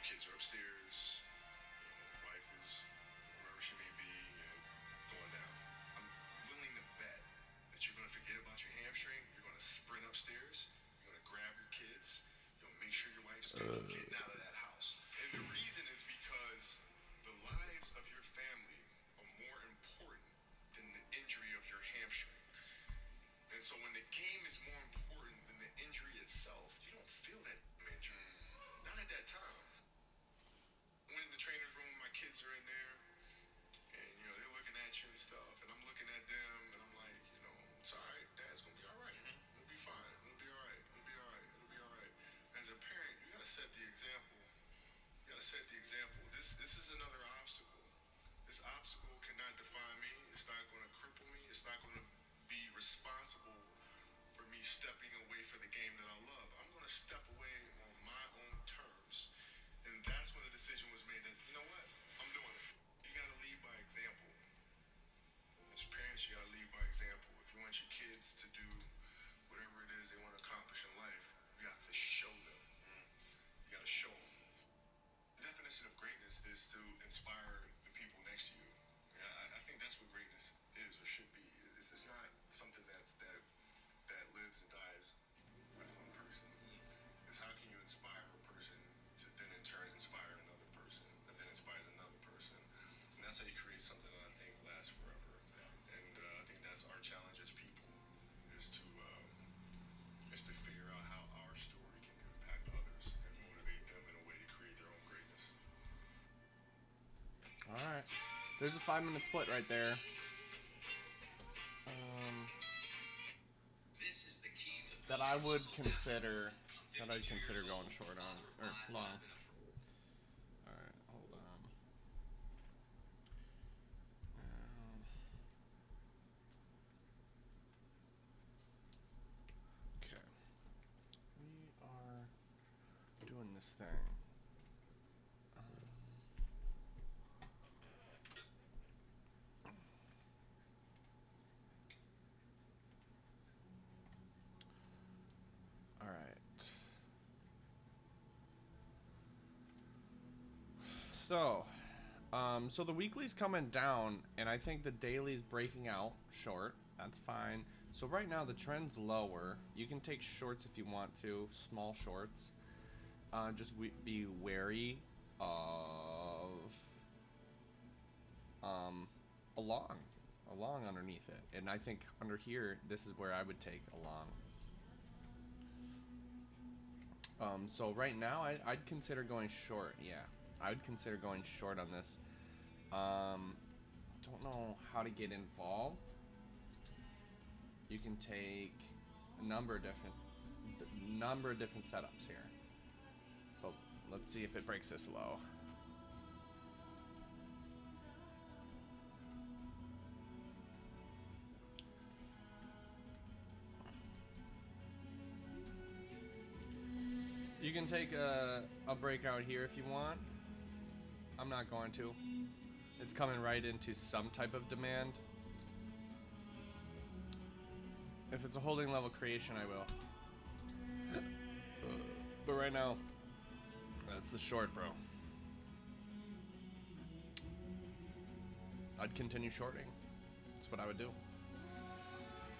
kids are upstairs, wife is wherever she may be, going down. I'm willing to bet that you're going to forget about your hamstring. You're going to sprint upstairs. You're going to grab your kids. You'll make sure your wife's getting out of that house. And the reason is because the lives of your family are more important than the injury of your hamstring. And so when the game is more important than the injury itself, you don't feel that injury. Not at that time. When in the trainer's room, my kids are in there, and they're looking at you and stuff, and I'm looking at them, and I'm like, it's all right. Dad's gonna be all right. We'll be fine. We'll be all right. We'll be all right. It'll be all right. As a parent, you gotta set the example. You gotta set the example. This is another obstacle. This obstacle cannot define me. It's not gonna cripple me. It's not gonna be responsible for me stepping away for the game that I love. I'm gonna step away on my own terms. And that's when the decision was made that, you know what? I'm doing it. You gotta lead by example. As parents, you gotta lead by example. If you want your kids to do whatever it is they want to accomplish in life, you have to show them. You gotta show them. The definition of greatness is to inspire the people next to you. I think that's what greatness is or should be. It's not something that lives and dies with one person. It's how can you inspire a person to then in turn inspire another person that then inspires another person. And that's how you create something that I think lasts forever. And I think that's our challenge as people is to figure out how our story can impact others and motivate them in a way to create their own greatness. All right. There's a 5-minute split right there. Um, that I would consider going short on or long. All right, hold on. Okay, we are doing this thing. All right. So the weekly's coming down, and I think the daily's breaking out short. That's fine. So right now the trend's lower. You can take shorts if you want to, small shorts. Just be wary of a long underneath it, and I think under here this is where I would take a long. So right now I'd consider going short. Yeah, I would consider going short on this. Don't know how to get involved. You can take a number of different setups here, but let's see if it breaks this low. You can take a breakout here if you want. I'm not going to. It's coming right into some type of demand. If it's a holding level creation, I will. But right now, that's the short, bro. I'd continue shorting. That's what I would do.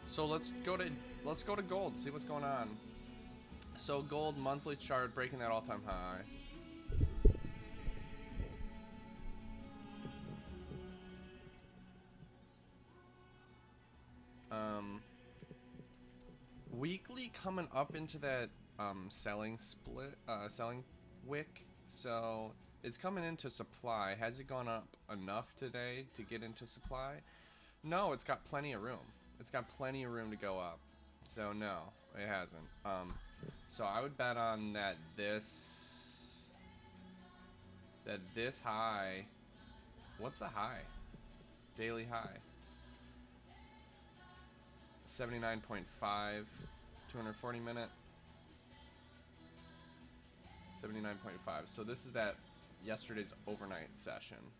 So let's go to gold. See what's going on. So gold monthly chart breaking that all-time high. Weekly coming up into that selling wick. So it's coming into supply. Has it gone up enough today to get into supply? No, it's got plenty of room. It's got plenty of room to go up. So no, it hasn't. So I would bet on that this high. What's the high? Daily high. 79.5, 240 minute. 79.5. So this is that yesterday's overnight session.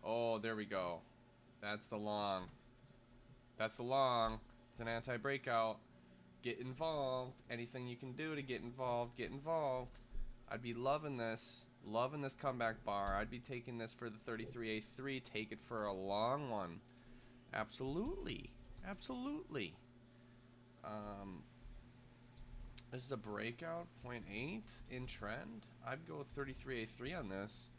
Oh, there we go. That's the long. That's the long. It's an anti-breakout. Get involved. Anything you can do to get involved, get involved. I'd be loving this. Loving this comeback bar. I'd be taking this for the 33A3. Take it for a long one. Absolutely. Absolutely. This is a breakout, 0.8 in trend. I'd go with 33A3 on this.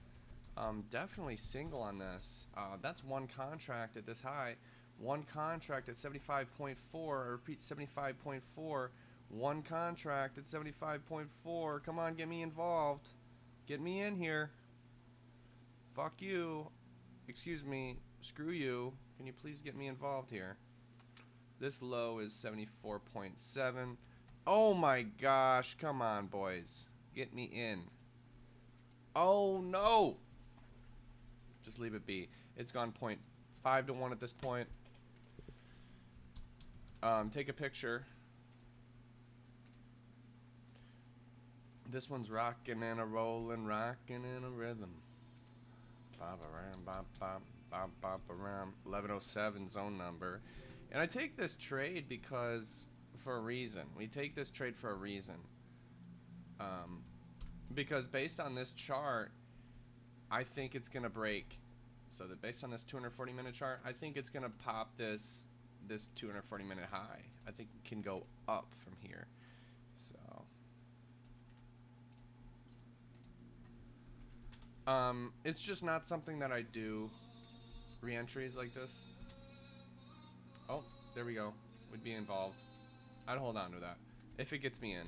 Definitely single on this. That's one contract at this high. One contract at 75.4. I repeat, 75.4. One contract at 75.4. Come on, get me involved. Get me in here. Fuck you. Excuse me. Screw you. Can you please get me involved here? This low is 74.7. Oh my gosh. Come on, boys. Get me in. Oh no. Just leave it be. It's gone 0.5 to 1 at this point. Take a picture. This one's rocking and a rolling, rocking in a rhythm. Bop around, bop bop, bop bop around. 1107 zone number. And I take this trade because for a reason. We take this trade for a reason. Because based on this chart, I think it's gonna break. So that based on this 240-minute chart, I think it's gonna pop this 240-minute high. I think it can go up from here. So it's just not something that I do. Re-entries like this. Oh, there we go. Would be involved. I'd hold on to that if it gets me in.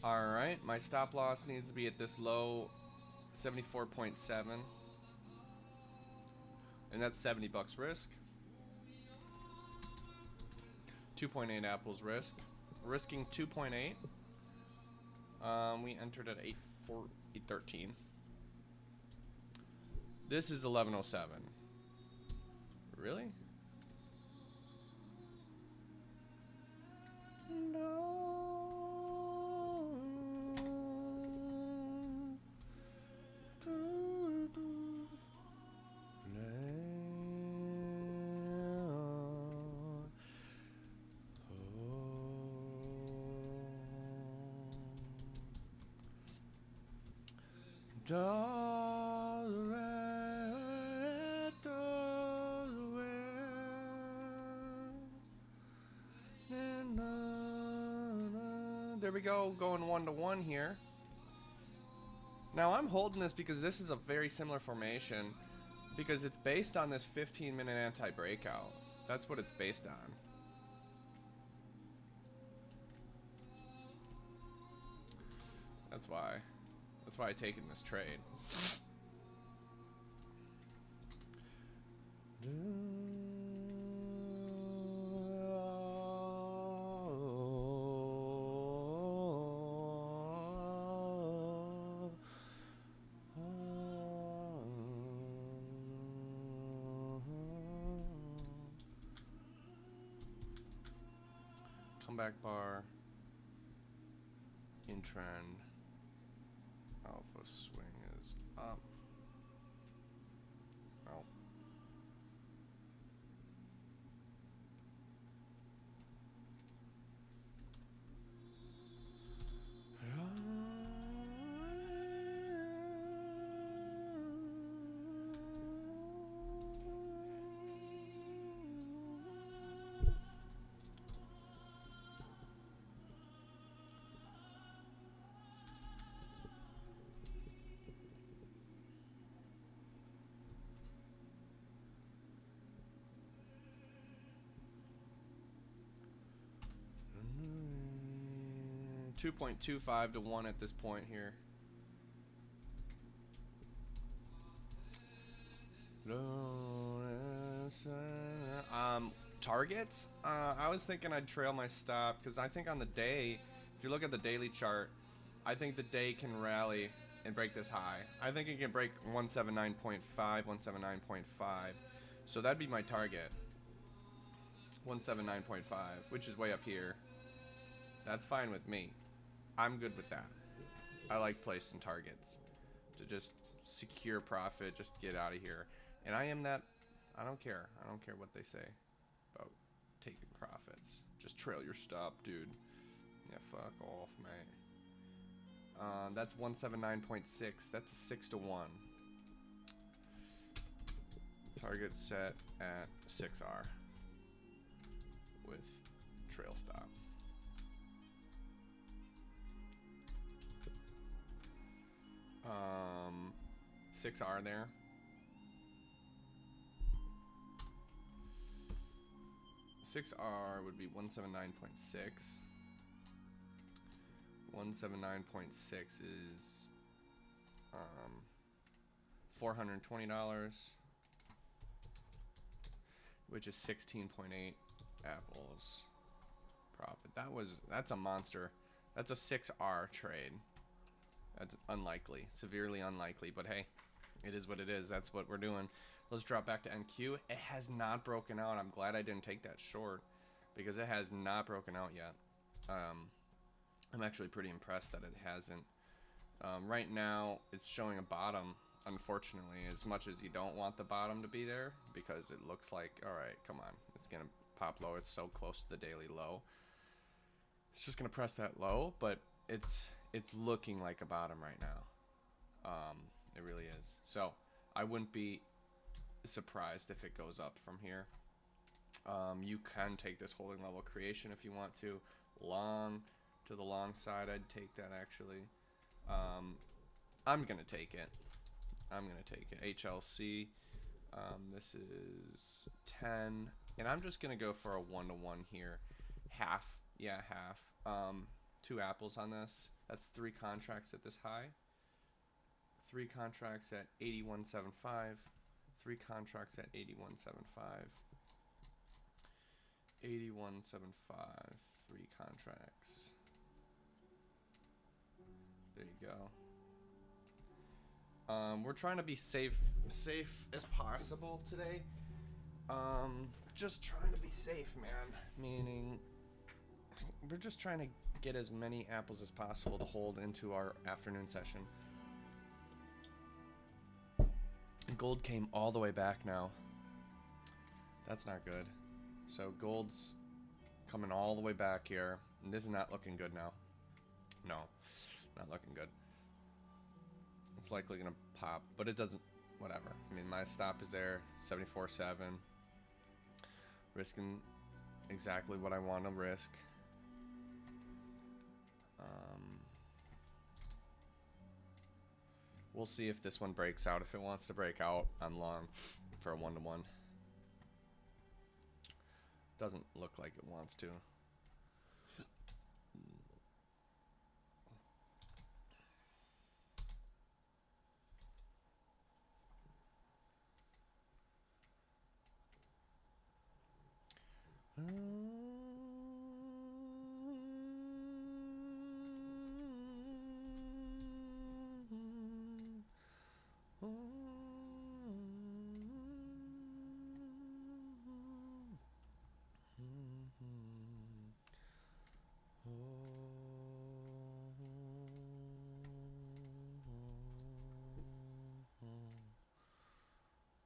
Alright, my stop loss needs to be at this low 74.7. And that's $70 risk. 2.8 apples risk. Risking 2.8. We entered at 813. This is 1107. Really? No. There we go, going 1-to-1 here. Now I'm holding this because this is a very similar formation, because it's based on this 15-minute anti-breakout. That's what it's based on. That's why I taken this trade. Comeback bar in trend. Alpha swing is up. Oh. $2.25 to 1 at this point here. Targets? I was thinking I'd trail my stop because I think on the day, if you look at the daily chart, I think the day can rally and break this high. I think it can break 179.5, 179.5. So that'd be my target. 179.5, which is way up here. That's fine with me. I'm good with that. I like placing targets to just secure profit, just get out of here. And I am that. I don't care. I don't care what they say about taking profits. Just trail your stop, dude. Yeah, fuck off, mate. That's 179.6. That's a 6 to 1. Target set at 6R with trail stop. 6R there. Six R would be 179.6. 179.6 is $420, which is 16.8 apples profit. That's a monster. That's a 6R trade. That's unlikely, severely unlikely, but hey, it is what it is. That's what we're doing. Let's drop back to NQ. It has not broken out. I'm glad I didn't take that short because it has not broken out yet. I'm actually pretty impressed that it hasn't. Right now, it's showing a bottom, unfortunately, as much as you don't want the bottom to be there because it looks like, all right, come on, it's going to pop low. It's so close to the daily low. It's just going to press that low, but it's looking like a bottom right now. It really is. So I wouldn't be surprised if it goes up from here. You can take this holding level creation if you want to. Long to the long side, I'd take that actually. I'm gonna take it. I'm gonna take it. HLC. This is 10, and I'm just gonna go for a 1-to-1 here. Half, yeah, half. 2 apples on this. That's 3 contracts at this high. 3 contracts at 81.75. 3 contracts at 81.75. 81.75. 3 contracts. There you go. We're trying to be safe as possible today. Just trying to be safe, man. Meaning, we're just trying to get as many apples as possible to hold into our afternoon session. Gold came all the way back now. That's not good. So gold's coming all the way back here. And this is not looking good now. No, not looking good. It's likely going to pop, but it doesn't, whatever. I mean, my stop is there, 74.7. Risking exactly what I want to risk. We'll see if this one breaks out. If it wants to break out, I'm long for a 1-to-1. Doesn't look like it wants to.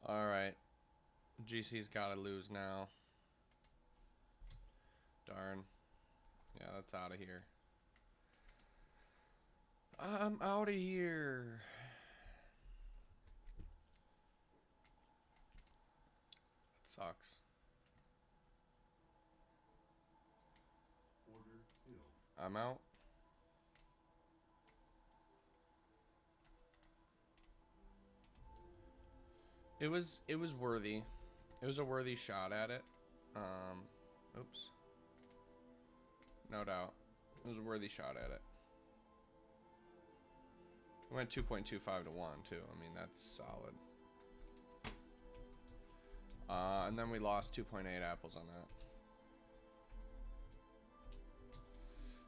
Alright. GC's gotta lose now. Darn. Yeah, that's out of here. I'm out of here. That sucks. I'm out. It was worthy. It was a worthy shot at it. Oops. No doubt. It was a worthy shot at it. It went 2.25 to 1 too. I mean, that's solid. And then we lost 2.8 apples on that.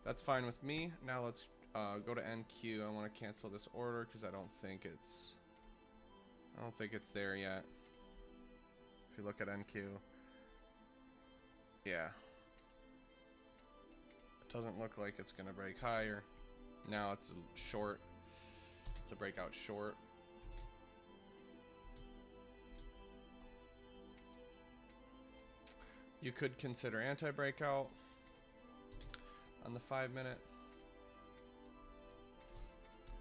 That's fine with me. Now let's go to NQ. I want to cancel this order because I don't think it's there yet. If you look at NQ, yeah, it doesn't look like it's gonna break higher. Now it's short. It's a breakout short. You could consider anti-breakout on the 5-minute.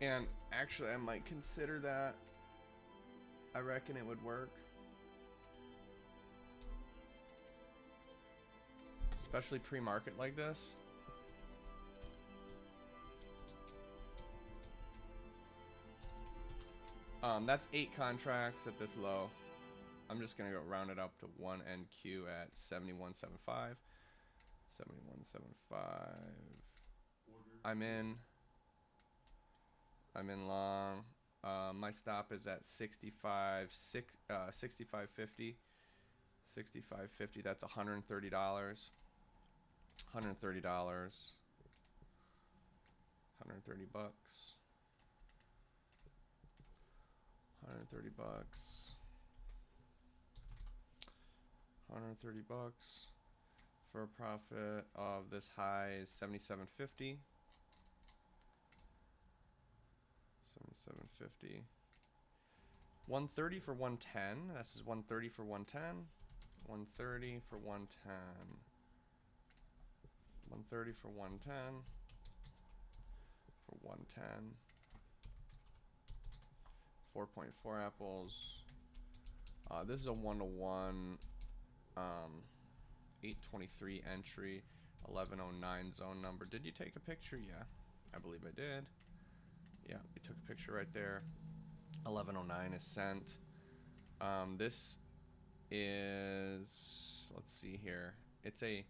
And actually, I might consider that. I reckon it would work. Especially pre-market like this. That's 8 contracts at this low. I'm just gonna go round it up to 1 NQ at 71.75. 71.75. I'm in long. My stop is at 65.50. 65.50. That's $130. $130. 130 bucks. 130 bucks. 130 bucks for a profit of this high is 77.50. 77.50. 130 for 110. This is 130 for 110. 130 for 110. 130 for 110. For 110. 4.4 apples. This is a 1-to-1. 823 entry. 1109 zone number. Did you take a picture? Yeah, I believe I did. Yeah, we took a picture right there. 1109 is sent. This is, let's see here. It's a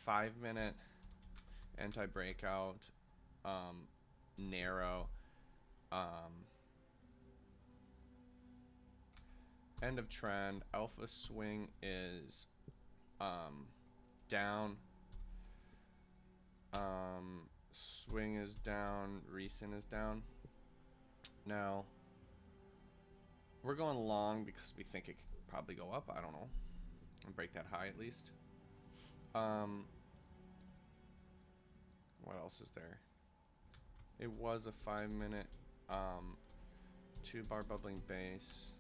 5-minute anti-breakout, narrow, end of trend. Alpha swing is down. Swing is down. Recent is down. Now we're going long because we think it could probably go up. I don't know, and break that high at least. What else is there? It was a 5-minute 2-bar bubbling base.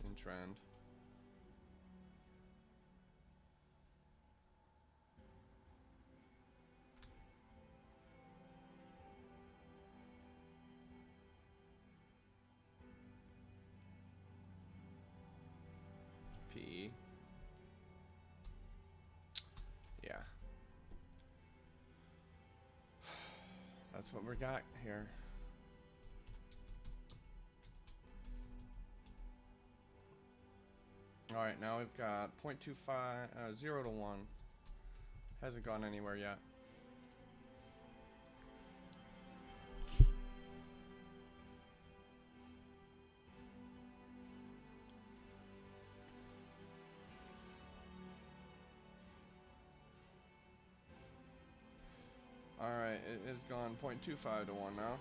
In trend. PE. Yeah. That's what we got here. Alright, now we've got 0.25, 0 to 1. Hasn't gone anywhere yet. Alright, it has gone 0.25 to 1 now.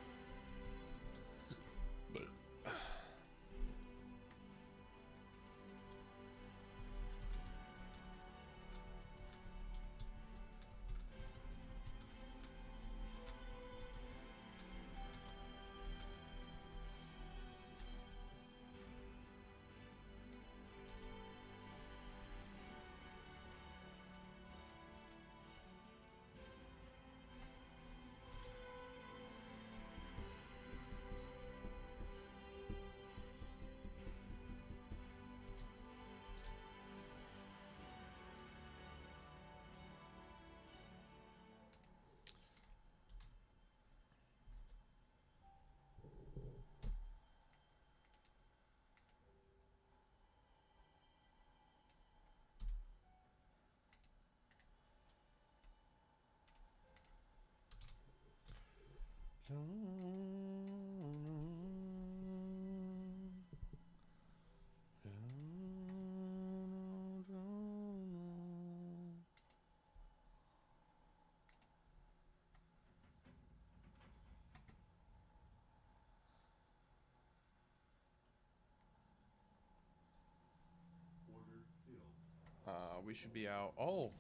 We should be out. Oh,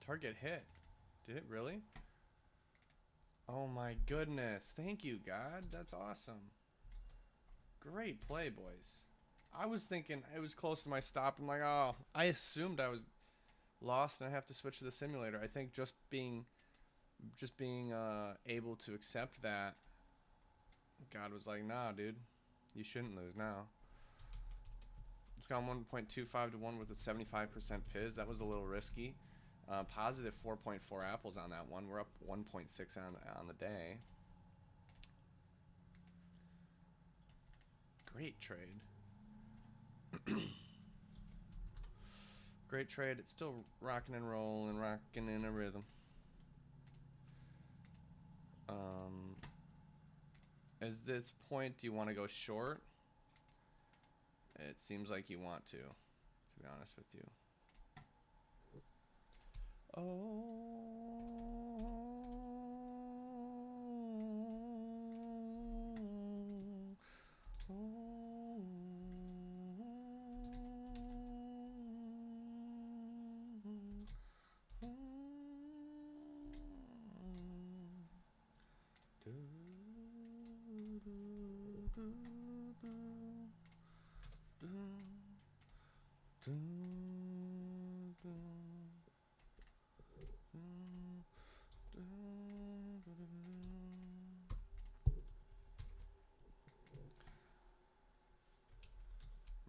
target hit. Did it really? Oh my goodness. Thank you, God. That's awesome. Great play, boys. I was thinking it was close to my stop. I'm like, oh, I assumed I was lost and I have to switch to the simulator. I think just being able to accept that, God was like, nah, dude, you shouldn't lose now. It's gone 1.25 to 1 with a 75% Piz. That was a little risky. Positive 4.4 apples on that one. We're up 1.6 on the day. Great trade. Great trade. It's still rocking and rolling, rocking in a rhythm. At this point, do you want to go short? It seems like you want to be honest with you.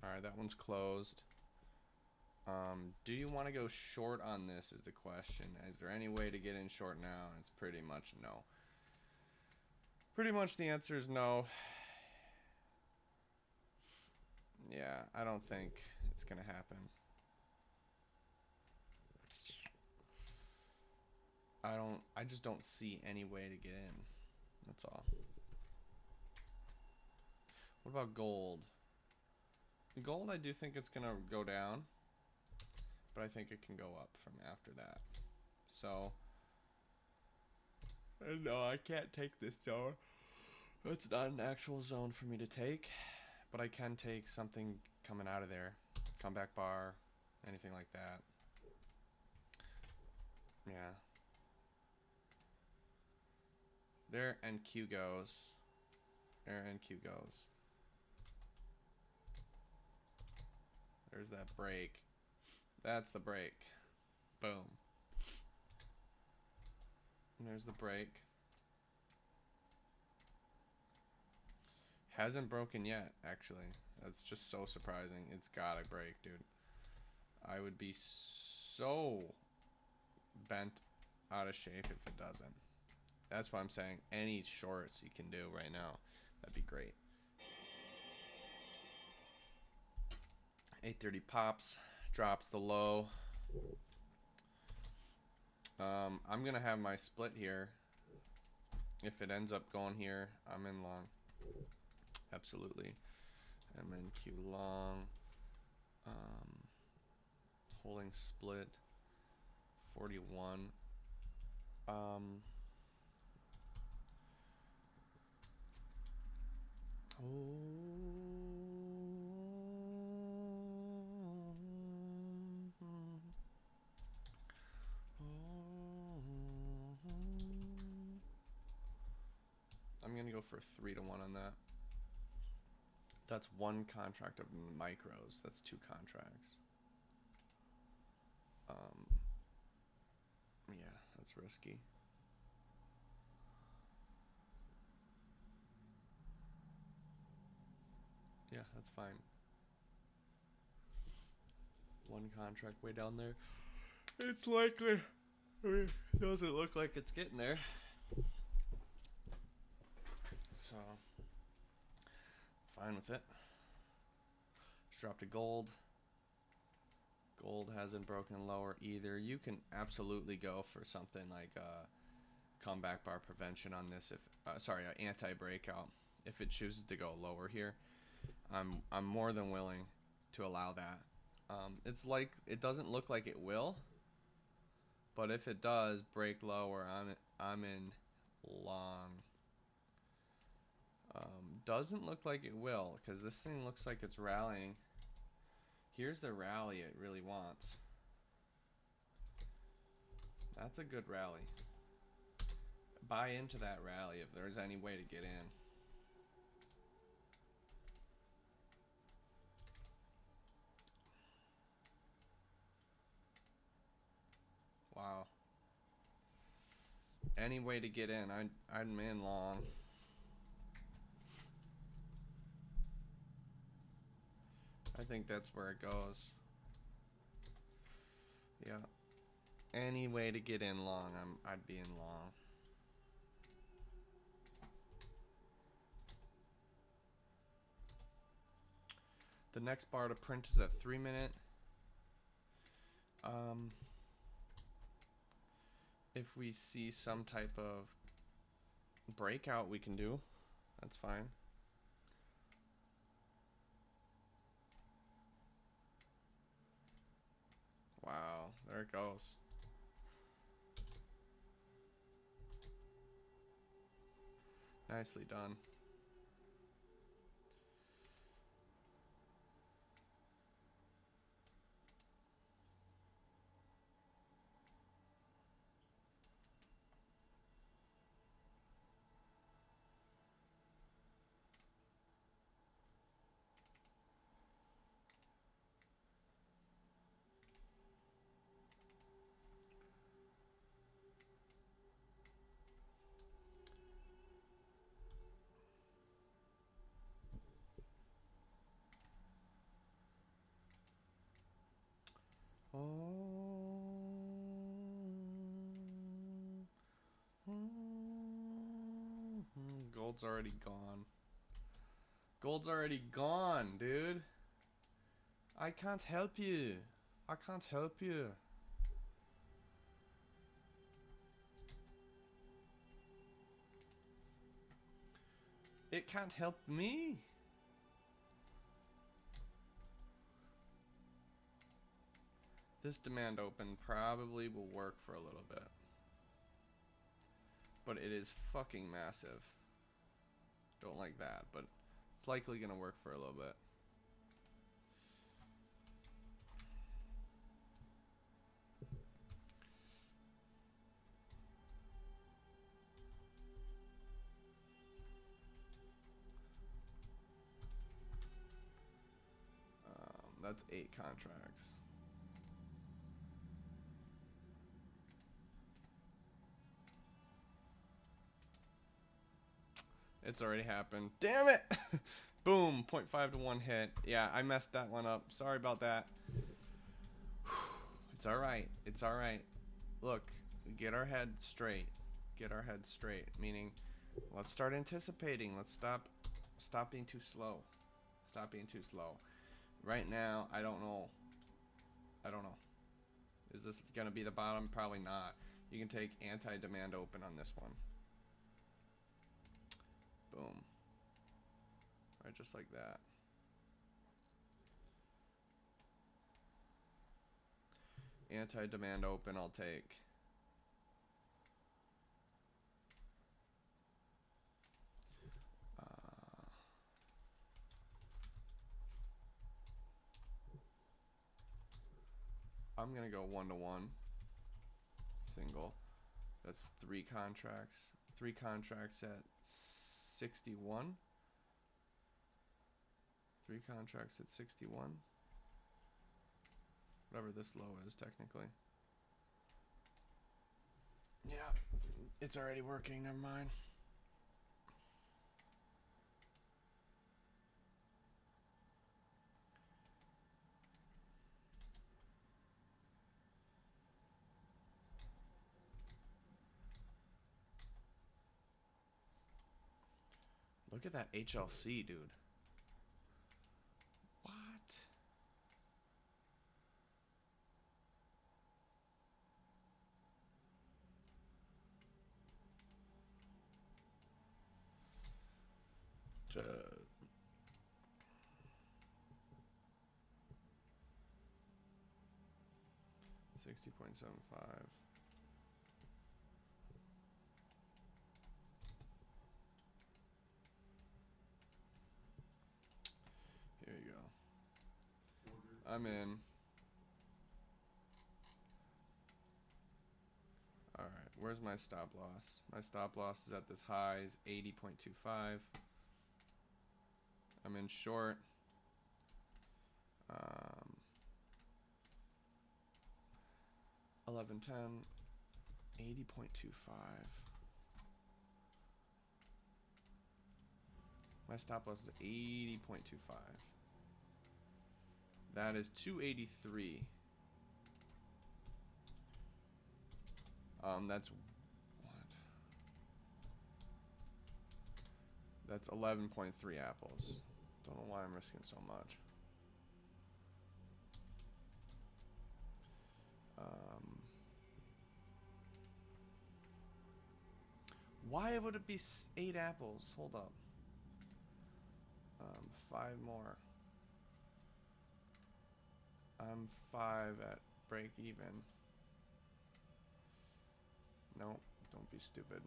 Alright, that one's closed. Do you want to go short on this is the question. Is there any way to get in short now? It's pretty much no. Pretty much the answer is no. Yeah, I don't think it's gonna happen. I just don't see any way to get in. That's all. What about gold? Gold, I do think it's gonna go down, but I think it can go up from after that. So, no, I can't take this zone. That's not an actual zone for me to take, but I can take something coming out of there. Comeback bar, anything like that. Yeah. There NQ goes. There NQ goes. There's that break. That's the break. Boom. And there's the break. Hasn't broken yet, actually. That's just so surprising. It's gotta break, dude. I would be so bent out of shape if it doesn't. That's why I'm saying any shorts you can do right now, that'd be great. 830 pops, drops the low. I'm gonna have my split here. If it ends up going here, I'm in long. Absolutely. MNQ long. Holding split. 41. I'm gonna go for 3-1 on that. That's one contract of micros. That's 2 contracts. Yeah, that's risky. Yeah, that's fine. One contract way down there. It's likely. I mean, it doesn't look like it's getting there. So, fine with it. Just dropped a gold. Gold hasn't broken lower either. You can absolutely go for something like comeback bar prevention on this. If anti-breakout. If it chooses to go lower here, I'm more than willing to allow that. It's like it doesn't look like it will, but if it does break lower, I'm in long. Doesn't look like it will because this thing looks like it's rallying. Here's the rally it really wants. That's a good rally. Buy into that rally if there's any way to get in. Wow. Any way to get in, I'm in long. I think that's where it goes. Yeah. Any way to get in long, I'd be in long. The next bar to print is at 3 minute. If we see some type of breakout, we can do. That's fine. Wow, there it goes. Nicely done. Gold's already gone. Gold's already gone, dude. I can't help you. I can't help you. It can't help me. This demand open probably will work for a little bit. But it is fucking massive. Don't like that, but it's likely gonna work for a little bit. That's 8 contracts. It's already happened. Damn it! Boom, 0.5 to 1 hit. Yeah, I messed that one up. Sorry about that. It's alright. It's alright. Look, get our head straight. Get our head straight. Meaning, let's start anticipating. Let's stop being too slow. Stop being too slow. Right now, I don't know. I don't know. Is this gonna be the bottom? Probably not. You can take anti-demand open on this one. Boom. Right, just like that. Anti-demand open, I'll take. I'm gonna go 1 to 1. Single. That's 3 contracts. 3 contracts at 61. 3 contracts at 61. Whatever this low is, technically. Yeah, it's already working. Never mind. Look at that HLC, dude. What? Uh, 60.75. Here you go. I'm in. Where's my stop loss? My stop loss is at this high is 80.25. I'm in short. 1110, 80.25. My stop loss is 80.25. That is 283. That's what? That's 11.3 apples. Don't know why I'm risking so much. Why would it be 8 apples? Hold up. 5 more. I'm 5 at break even. No, don't be stupid.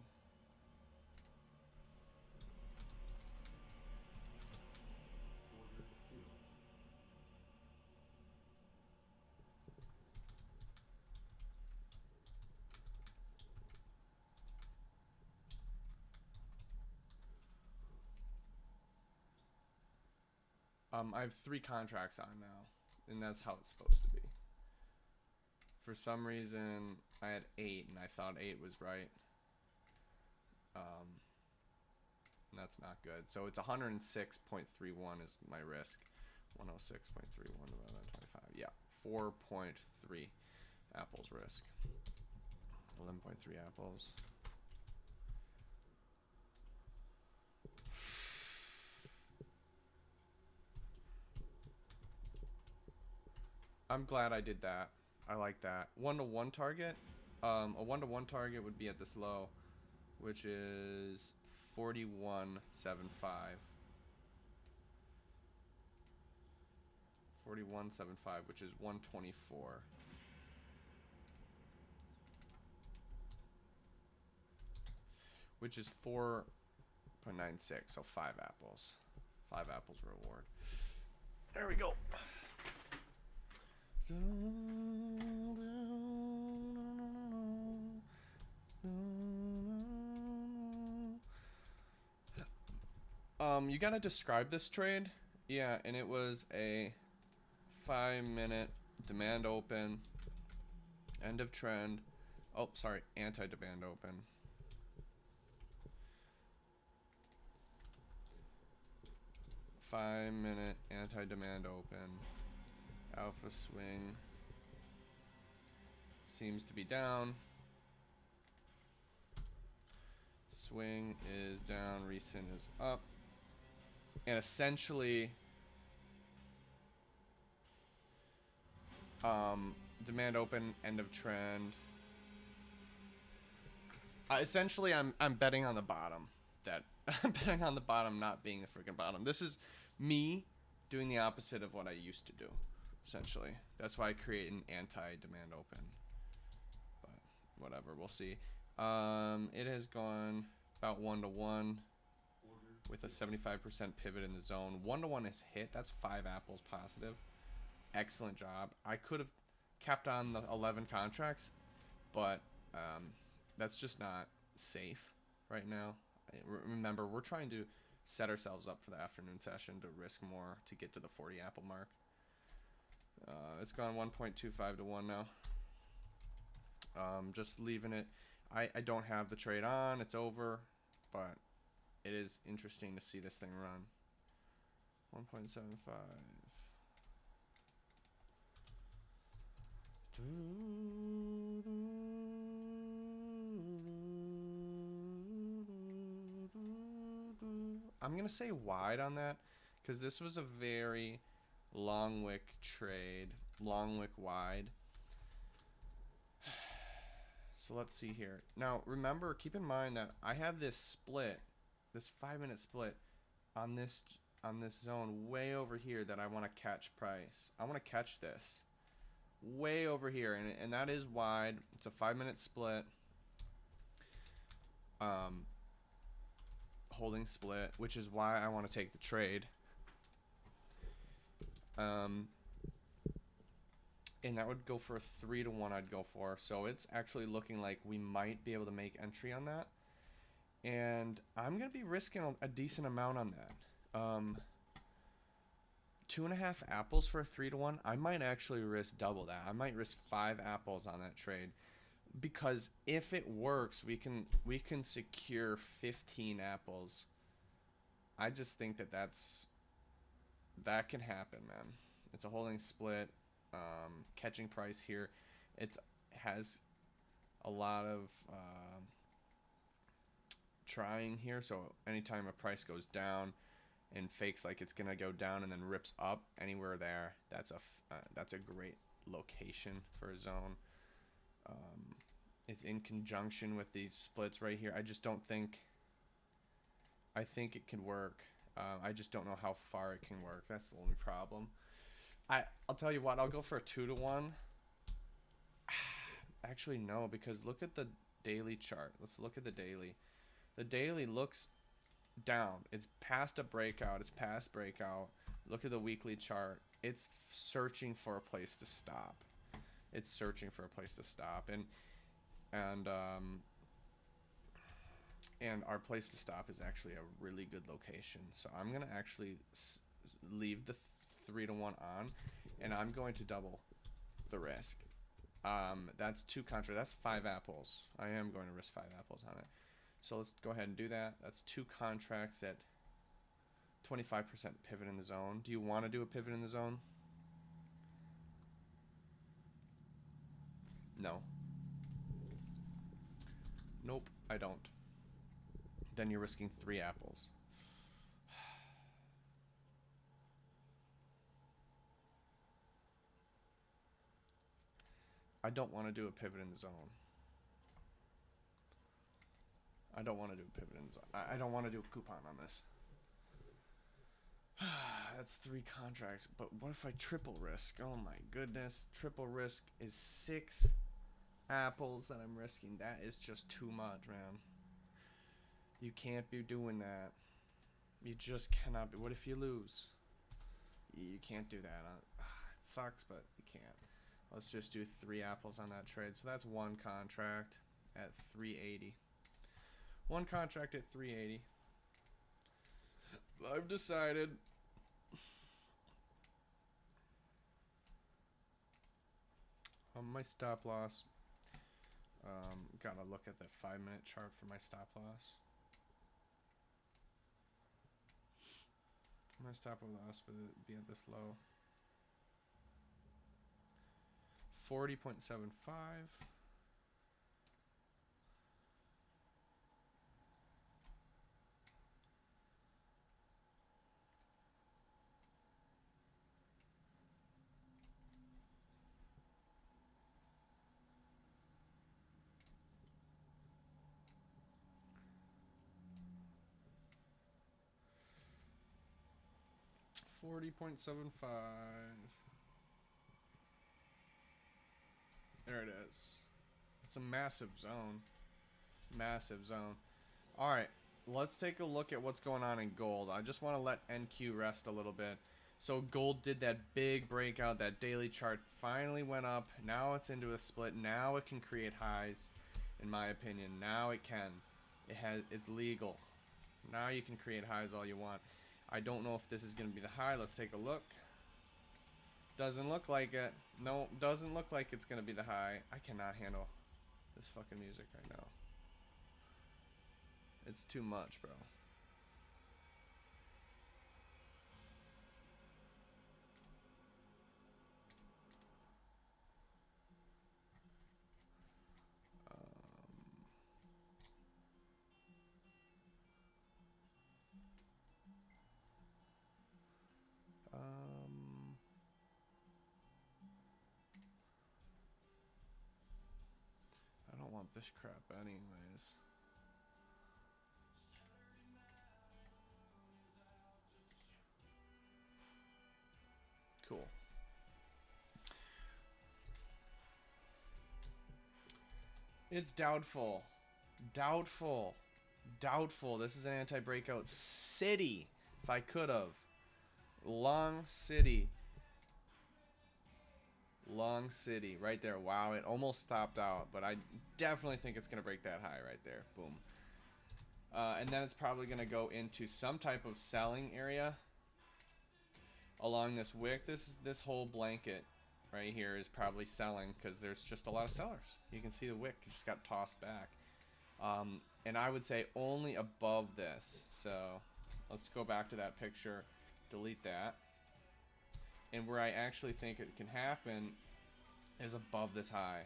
I have 3 contracts on now, and that's how it's supposed to be. For some reason, I had 8, and I thought 8 was right. And that's not good. So it's 106.31 is my risk. 106.31 divided by 25. Yeah, 4.3 apples risk. 11.3 apples. I'm glad I did that. I like that. 1-to-1 target. A 1-to-1 target would be at this low, which is 41.75. 41.75, which is 124. Which is 4.96, so 5 apples. 5 apples reward. There we go. You gotta describe this trade. Yeah, and it was a 5-minute demand open, end of trend. Oh, sorry, anti-demand open. Five-minute anti-demand open. Alpha swing seems to be down. Swing is down, recent is up. And essentially, demand open, end of trend. Essentially, I'm betting on the bottom. That I'm betting on the bottom not being the freaking bottom. This is me doing the opposite of what I used to do. Essentially, that's why I create an anti-demand open. But whatever, we'll see. It has gone about 1-to-1 with a 75% pivot in the zone. 1-to-1 is hit. That's 5 apples positive. Excellent job. I could have kept on the 11 contracts, but that's just not safe right now. Remember, we're trying to set ourselves up for the afternoon session to risk more to get to the 40 apple mark. It's gone 1.25 to 1 now. Just leaving it. I don't have the trade on. It's over, but it is interesting to see this thing run. 1.75. I'm going to say wide on that because this was a very long wick trade. Long wick wide. So let's see here. Now, remember, keep in mind that I have this split, this 5-minute split on this zone way over here that I want to catch price. I want to catch this way over here, and that is wide. It's a 5-minute split. Holding split, which is why I want to take the trade. and that would go for a 3-1 I'd go for. So it's actually looking like we might be able to make entry on that. And I'm going to be risking a decent amount on that. 2.5 apples for a 3-1. I might actually risk double that. I might risk 5 apples on that trade. Because if it works, we can secure 15 apples. I just think that can happen, man. It's a holding split. Catching price here. It has a lot of trying here. So anytime a price goes down and fakes like it's gonna go down and then rips up anywhere there, that's a great location for a zone. It's in conjunction with these splits right here. I just don't think. I think it can work. I just don't know how far it can work. That's the only problem. I'll tell you what. I'll go for a 2-1. Actually, no, because look at the daily chart. Let's look at the daily. The daily looks down. It's past a breakout. It's past breakout. Look at the weekly chart. It's searching for a place to stop. It's searching for a place to stop, and our place to stop is actually a really good location. So I'm gonna actually leave the 3-1 on, and I'm going to double the risk. That's 2 contra. That's 5 apples. I am going to risk 5 apples on it. So let's go ahead and do that. That's 2 contracts at 25% pivot in the zone. Do you want to do a pivot in the zone? No. Nope, I don't. Then you're risking 3 apples. I don't want to do a pivot in the zone. I don't want to do a pivot in the zone. I don't want to do a coupon on this. That's 3 contracts. But what if I triple risk? Oh my goodness. Triple risk is 6 apples that I'm risking. That is just too much, man. You can't be doing that. You just cannot be. What if you lose? You can't do that. It sucks, but you can't. Let's just do 3 apples on that trade. So that's 1 contract at 380. 1 contract at 380. I've decided. My stop loss. Gotta look at the 5-minute chart for my stop loss. My stop loss would be at this low. 40.75. $40.75. There it is. It's a massive zone. Massive zone. Alright, let's take a look at what's going on in gold. I just want to let NQ rest a little bit. So gold did that big breakout. That daily chart finally went up. Now it's into a split. Now it can create highs, in my opinion. Now it can. It's legal. Now you can create highs all you want. I don't know if this is going to be the high. Let's take a look. Doesn't look like it. No, doesn't look like it's going to be the high. I cannot handle this fucking music right now. It's too much, bro. I don't want this crap anyways. Cool. It's doubtful. Doubtful. Doubtful. This is an anti-breakout city. If I could have. Long city. Long City, right there. Wow, it almost stopped out, but I definitely think it's gonna break that high right there. Boom. And then it's probably gonna go into some type of selling area along this wick. This whole blanket right here is probably selling because there's just a lot of sellers. You can see the wick just got tossed back. And I would say only above this. So let's go back to that picture, delete that. And where I actually think it can happen is above this high.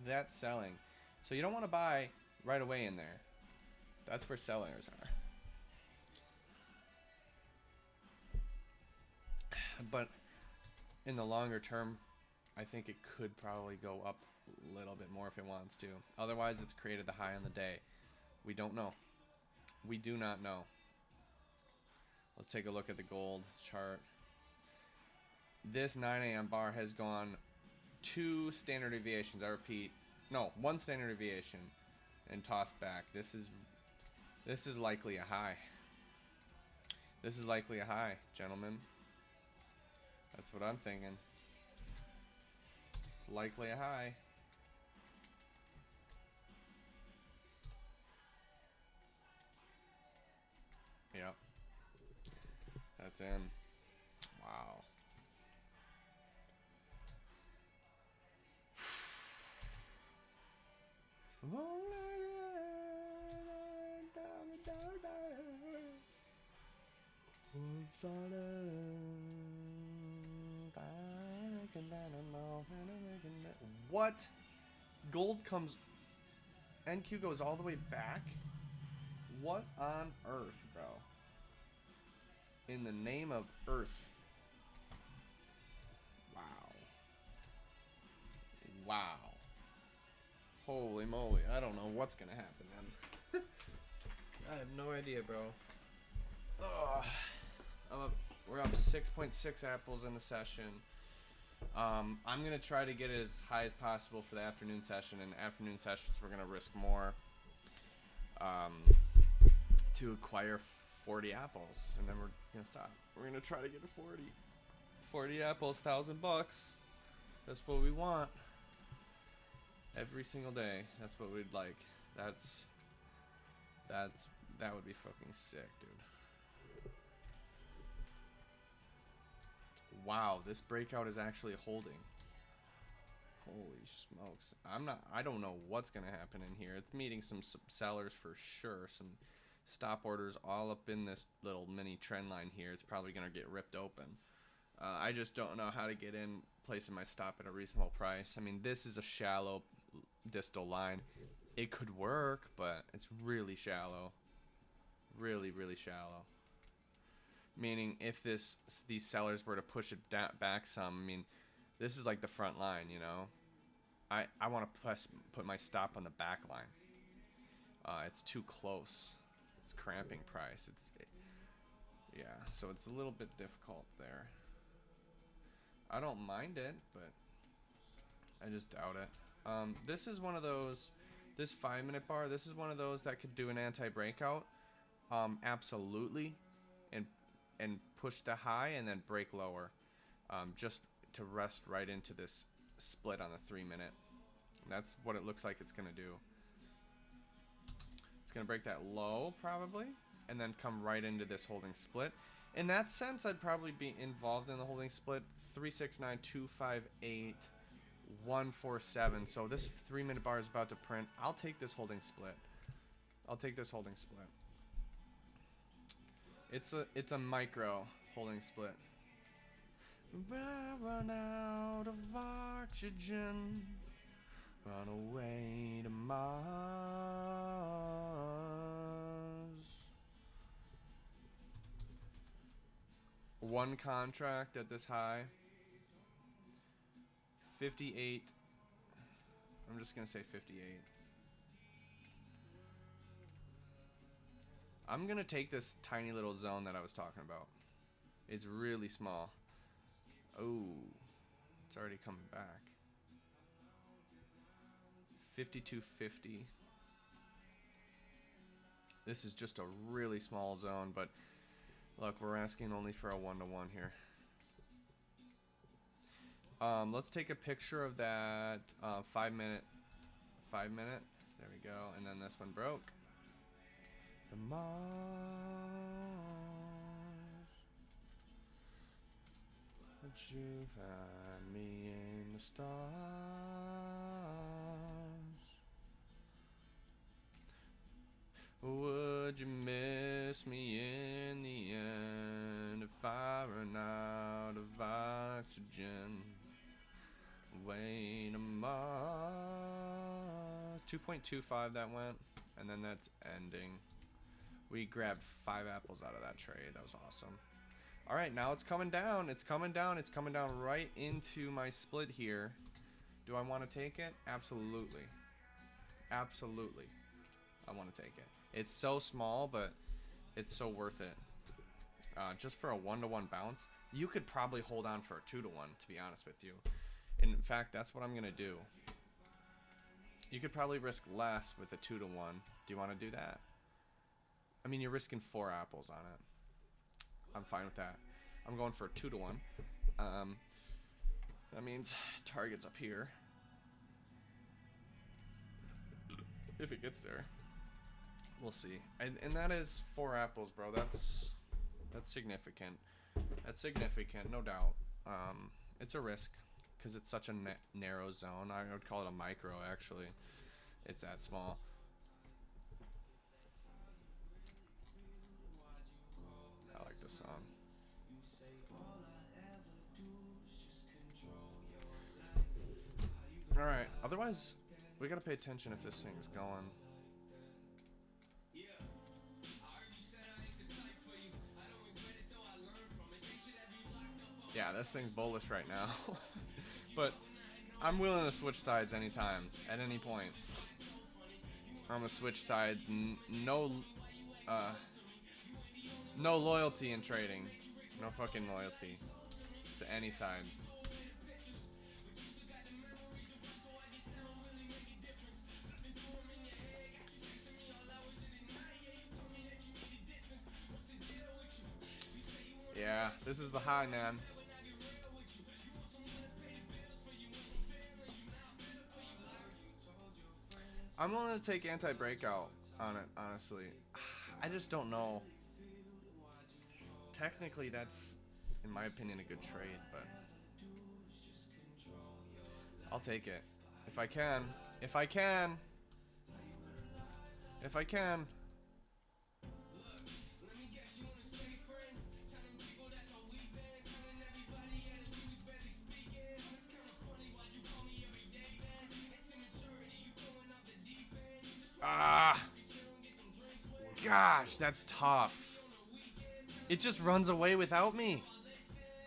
That's selling. So you don't want to buy right away in there. That's where sellers are. But in the longer term, I think it could probably go up a little bit more if it wants to. Otherwise, it's created the high on the day. We don't know. We do not know. Let's take a look at the gold chart. This 9 a.m. bar has gone 2 standard deviations. I repeat, no, 1 standard deviation and tossed back. This is likely a high. This is likely a high, gentlemen. That's what I'm thinking. It's likely a high. Yep. That's in. Wow. What? Gold comes... NQ goes all the way back? What on earth, bro? In the name of Earth. Wow. Wow. Holy moly. I don't know what's gonna happen then. I have no idea, bro. Ugh. We're up 6.6 apples in the session. I'm gonna try to get it as high as possible for the afternoon session. And afternoon sessions, we're gonna risk more to acquire 40 apples, and then we're gonna stop. We're gonna try to get to 40 apples, $1,000 bucks. That's what we want every single day. That's what we'd like. That would be fucking sick, dude. Wow, this breakout is actually holding. Holy smokes. I don't know what's gonna happen in here. It's meeting some sellers for sure. Some stop orders all up in this little mini trend line here. It's probably gonna get ripped open. I just don't know how to get in, placing my stop at a reasonable price. I mean, this is a shallow distal line. It could work, but it's really shallow. Really, really shallow. Meaning, if these sellers were to push it back some, I mean, this is like the front line, you know. I want to put my stop on the back line. It's too close. It's cramping price. Yeah, so it's a little bit difficult there. I don't mind it, but I just doubt it. This is one of those, this 5-minute bar, this is one of those that could do an anti-breakout. Absolutely. And push the high and then break lower. Just to rest right into this split on the 3-minute. That's what it looks like it's going to do. It's going to break that low, probably, and then come right into this holding split. In that sense, I'd probably be involved in the holding split. 369, 258, 147. So this 3-minute bar is about to print. I'll take this holding split. I'll take this holding split. It's a micro holding split. Run out of oxygen. Run away to Mars. One contract at this high. 58. I'm just gonna say 58. I'm gonna take this tiny little zone that I was talking about. It's really small. Oh, it's already coming back. 52.50. This is just a really small zone, but Look, we're asking only for a 1-to-1 here. Let's take a picture of that 5 minute. There we go. And then this one broke. The Mars. Would you find me in the stars? Would you miss me in the end if I run out of oxygen? Way to Mars. 2.25 that went, and then that's ending. We grabbed 5 apples out of that trade. That was awesome. All right, now it's coming down. It's coming down. It's coming down right into my split here. Do I want to take it? Absolutely. Absolutely. I want to take it. It's so small, but it's so worth it. Just for a 1-to-1 bounce, you could probably hold on for a 2-to-1, to be honest with you. And in fact, that's what I'm going to do. You could probably risk less with a 2-to-1. Do you want to do that? I mean, you're risking 4 apples on it. I'm fine with that. I'm going for a 2-to-1. That means target's up here. If it gets there. We'll see. And that is 4 apples, bro. That's significant. That's significant, no doubt. It's a risk because it's such a narrow zone. I would call it a micro, actually. It's that small. I like this song. Alright, otherwise, we gotta pay attention if this thing's going. Yeah, this thing's bullish right now. But I'm willing to switch sides anytime, at any point. I'm gonna switch sides. No loyalty in trading. No fucking loyalty to any side. Yeah, this is the high, man. I'm willing to take anti-breakout on it, honestly. I just don't know. Technically, that's, in my opinion, a good trade, but I'll take it. If I can. If I can. If I can. Ah, gosh, that's tough. It just runs away without me.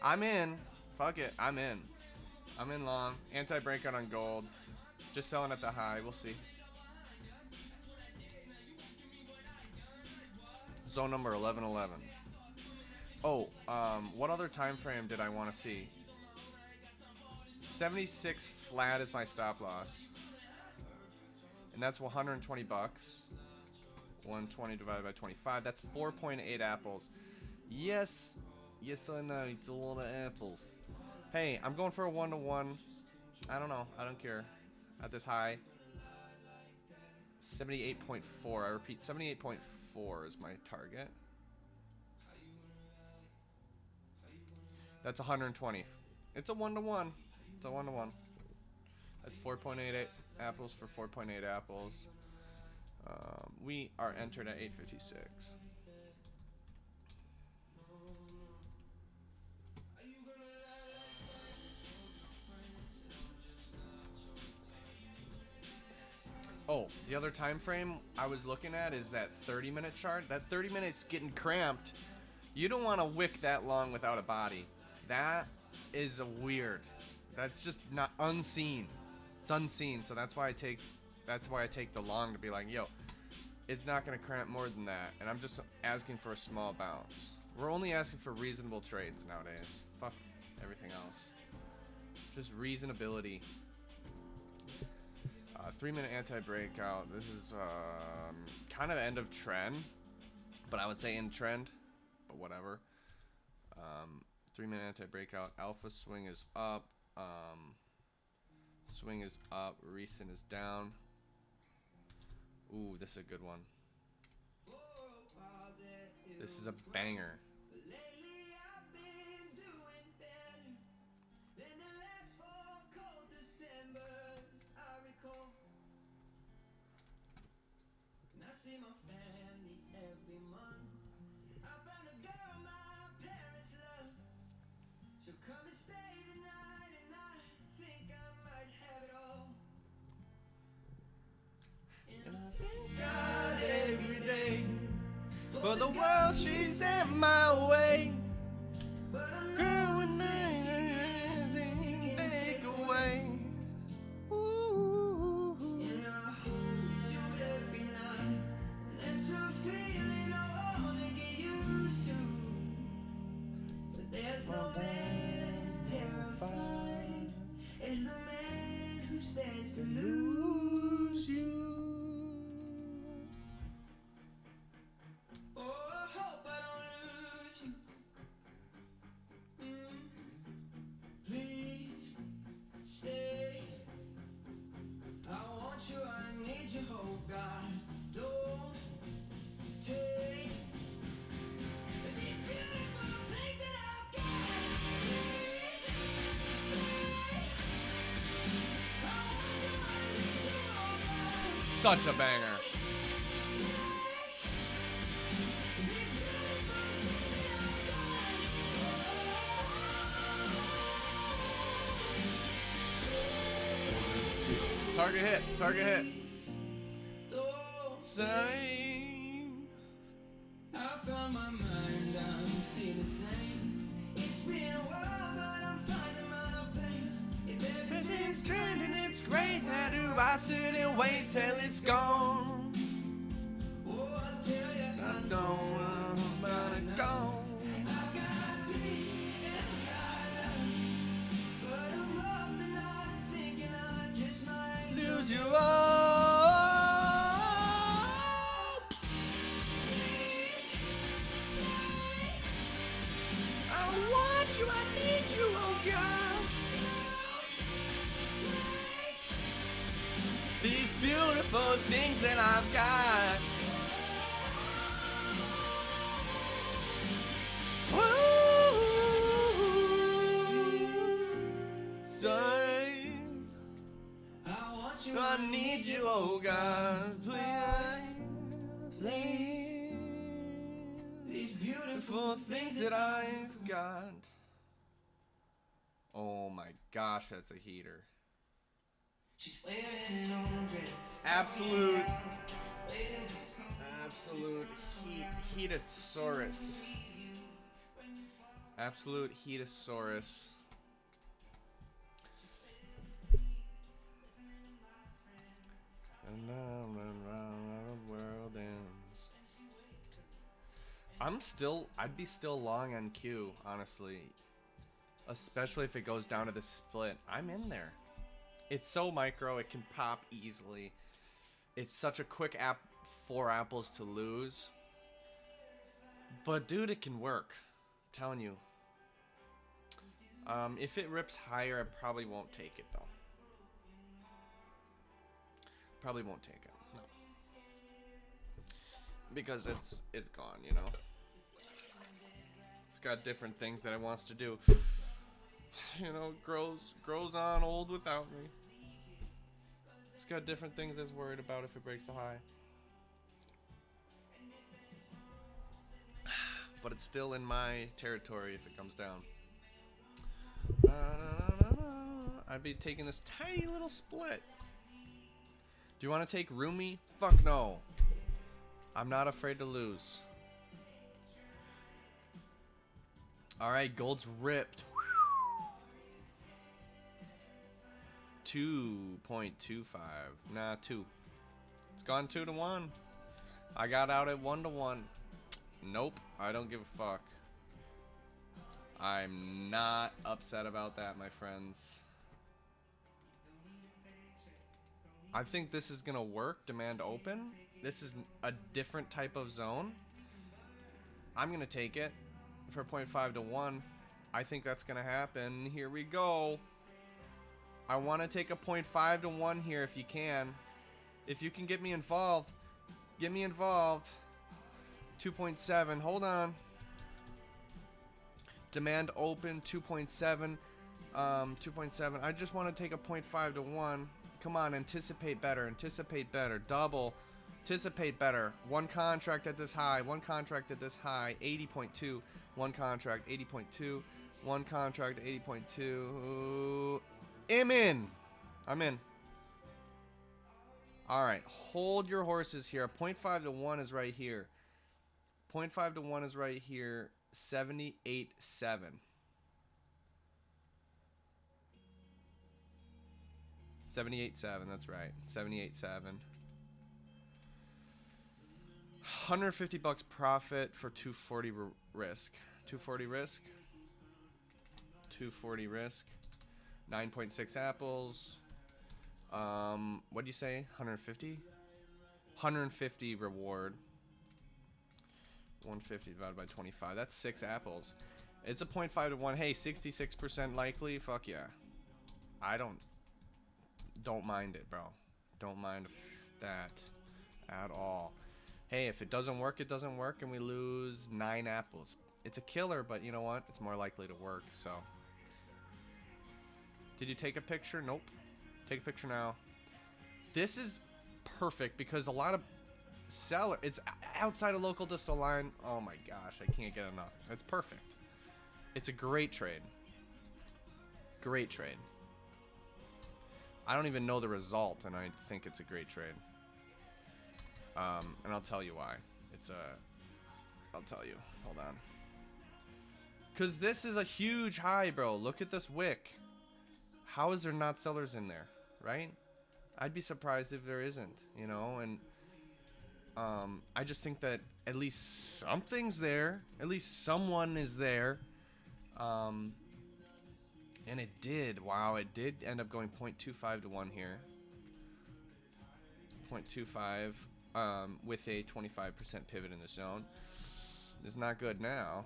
I'm in. Fuck it, I'm in. I'm in long. Anti-breakout on gold. Just selling at the high. We'll see. Zone number 1111. Oh, what other time frame did I want to see? 76 flat is my stop loss. And that's 120 bucks. 120 divided by 25. That's 4.8 apples. Yes. Yes, I know. It's a lot of apples. Hey, I'm going for a 1-to-1. I don't know. I don't care. At this high. 78.4. I repeat, 78.4 is my target. That's 120. It's a 1-to-1. It's a 1-to-1. That's 4.88 apples for 4.8 apples. We are entered at 856. Oh, the other time frame I was looking at is that 30-minute chart. That 30 minutes getting cramped. You don't want to wick that long without a body. That is a weird. That's just not unseen. It's unseen, so that's why I take the long to be like, yo, it's not gonna cramp more than that, and I'm just asking for a small bounce. We're only asking for reasonable trades nowadays. Fuck everything else. Just reasonability. 3-minute anti-breakout. This is kind of end of trend, but I would say in trend. But whatever. 3-minute anti-breakout. Alpha swing is up. Swing is up. Recent is down. Ooh, this is a good one. This is a banger. See my family every month. I found a girl my parents love. She'll come and stay the night, and I think I might have it all. And I thank God every day For the world she's in my way. but I'm Girl, when anything take away. Ooh. and I hold you every night. And that's a feeling I wanna get used to. But there's no man as terrified as the man who stands to lose you. Oh, I hope I don't lose you. Please stay. I want you, I need you, oh God. Don't take these beautiful things that I've got. Please stay. I want you, I need you, oh God. Such a banger. These beautiful things that I've got. Target hit. Target hit. Don't Say. I found my mind, I'm feeling sane. It's been a while, but I'm finding my feet. If everything's trending, it's great. How do I sit and wait till it's gone? Oh, I tell you, I don't wanna go. I've got peace and I've got love. But I'm up and I'm thinking I just might Lose you all. Please stay. I want you, I need you, oh God. These beautiful things that I've got. Say, I want you, I need you, oh God, please. These beautiful Beautiful things that I've got. Oh my gosh, that's a heater. She's wearing an old dress. Absolute, Waiting for some absolute heatosaurus. Absolute heatosaurus. And now the world ends. I'd be still long on Q, honestly. Especially if it goes down to the split. I'm in there. It's so micro, it can pop easily. It's such a quick 4 apples to lose. But dude, it can work. I'm telling you. If it rips higher, I probably won't take it though. Probably won't take it. No. Because it's gone, you know. It's got different things that it wants to do. You know, grows on old without me. It's got different things it's worried about if it breaks the high. But it's still in my territory if it comes down. I'd be taking this tiny little split. Do you want to take Rumi? Fuck no. I'm not afraid to lose. Alright, gold's ripped. 2.25. Nah, 2. It's gone 2 to 1. I got out at 1 to 1. Nope, I don't give a fuck. I'm not upset about that, my friends. I think this is gonna work. Demand open. This is a different type of zone. I'm gonna take it. for 0.5 to 1. I think that's going to happen. Here we go. I want to take a 0.5 to 1 here if you can. If you can get me involved. Get me involved. 2.7. Hold on. Demand open 2.7. 2.7. I just want to take a 0.5 to 1. Come on, anticipate better. Anticipate better. Double. Anticipate better. One contract at this high. One contract at this high. 80.2. One contract. 80.2. One contract. 80.2. I'm in. I'm in. All right. Hold your horses here. 0.5 to 1 is right here. 0.5 to 1 is right here. 78.7. 78.7, that's right. 78.7. 150 bucks profit for 240 risk. 240 risk. 240 risk. 9.6 apples. What do you say? 150? 150 reward. 150 divided by 25. That's 6 apples. It's a 0.5 to 1. Hey, 66% likely. Fuck yeah. I don't mind it, bro. Don't mind that at all. Hey, if it doesn't work, it doesn't work, and we lose 9 apples. It's a killer, but you know what? It's more likely to work, so. Did you take a picture? Nope. Take a picture now. This is perfect because a lot of seller, it's outside of local distal line. Oh my gosh, I can't get enough. It's perfect. It's a great trade. Great trade. I don't even know the result, and I think it's a great trade. And I'll tell you why. I'll tell you. Hold on. Because this is a huge high, bro. Look at this wick. How is there not sellers in there, right? I'd be surprised if there isn't, you know, and I just think that at least something's there. At least someone is there. And it did. Wow, it did end up going 0.25 to 1 here. 0.25 with a 25% pivot in the zone. It's not good now.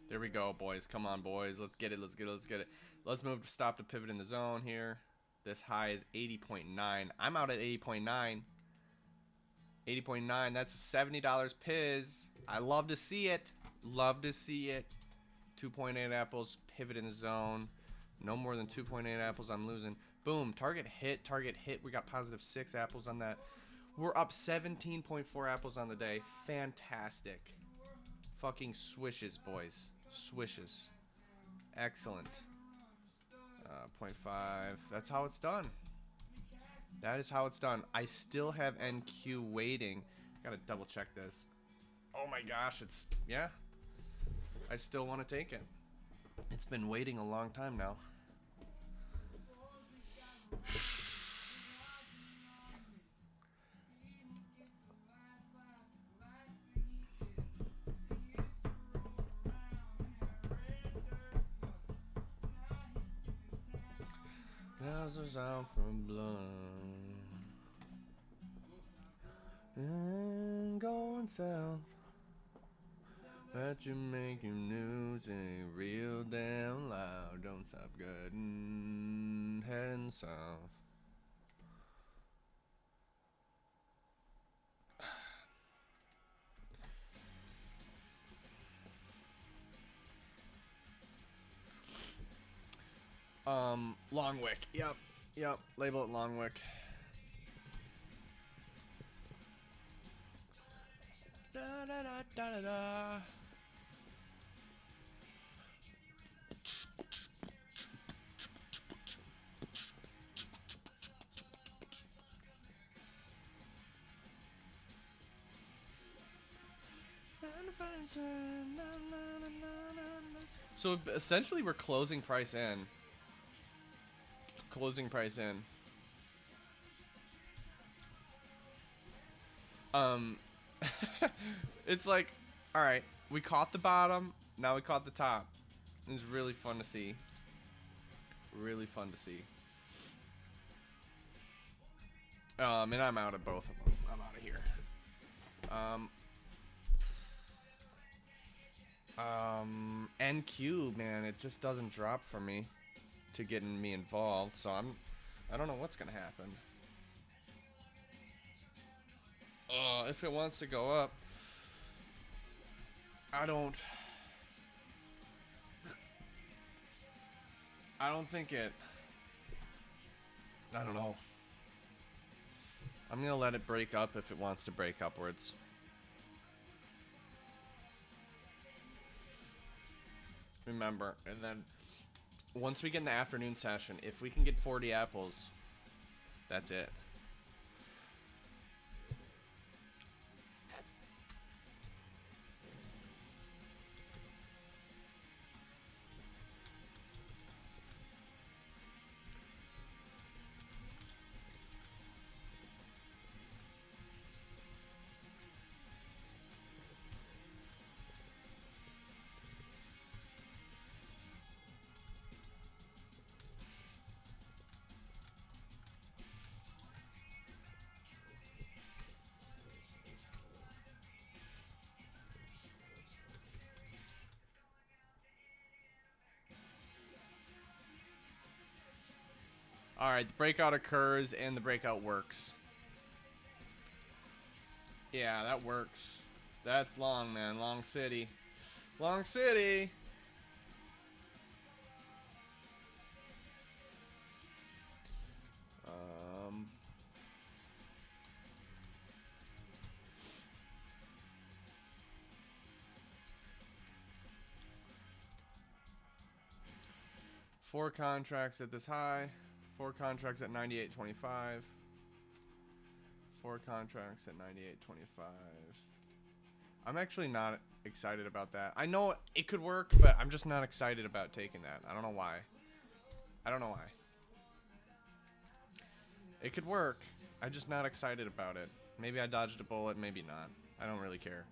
There we go, boys. Come on, boys. Let's get it. Let's get it. Let's get it. Let's move to stop to pivot in the zone here. This high is 80.9. I'm out at 80.9. 80.9. That's a $70 Piz. I love to see it. Love to see it. 2.8 apples. Pivot in the zone. No more than 2.8 apples. I'm losing. Boom. Target hit. Target hit. We got positive 6 apples on that. We're up 17.4 apples on the day. Fantastic. Fucking swishes, boys. Swishes. Excellent. 0.5. That's how it's done. That is how it's done. I still have NQ waiting. Gotta double check this. Oh my gosh, it's... Yeah. I still want to take it. It's been waiting a long time now. Thousands out from blood and going south. That you make your news ain't real damn loud. Don't stop getting heading south. Long wick. Yep. Yep, label it Longwick. Da da da da da da. So essentially, we're closing price in. Closing price in. It's like, all right, we caught the bottom. Now we caught the top. It's really fun to see. Really fun to see. And I'm out of both of them. I'm out of here. NQ, man, it just doesn't drop for me to getting me involved, so I don't know what's gonna happen. If it wants to go up, I don't think it, I don't know. I'm gonna let it break up if it wants to break upwards. Remember, and then once we get in the afternoon session, if we can get 40 apples, that's it. Alright, the breakout occurs and the breakout works. Yeah, that works. That's long, man. Long City. Long City! Four contracts at this high. 4 contracts at 98.25. 4 contracts at 98.25. I'm actually not excited about that. I know it could work, but I'm just not excited about taking that. I don't know why. I don't know why. It could work. I'm just not excited about it. Maybe I dodged a bullet, maybe not. I don't really care.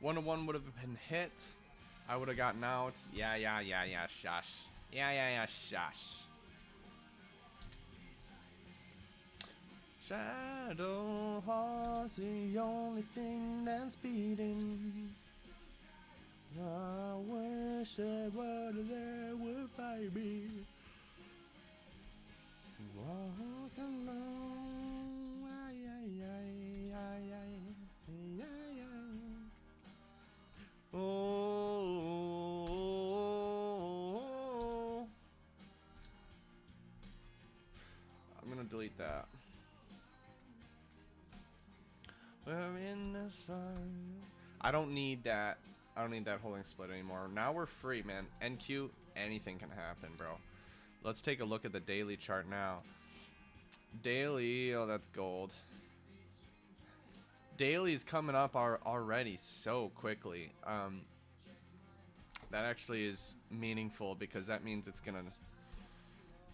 One to one would have been hit. I would have gotten out. Yeah, shush. Yeah, shush. Shadow heart's the only thing that's beating. I wish it were there would find me. Walk alone. Oh, I'm gonna delete that. We're in the sun. I don't need that. I don't need that holding split anymore. Now we're free, man. NQ, anything can happen, bro. Let's take a look at the daily chart now. Daily, oh, that's gold. Daily is coming up already so quickly. That actually is meaningful because that means it's gonna.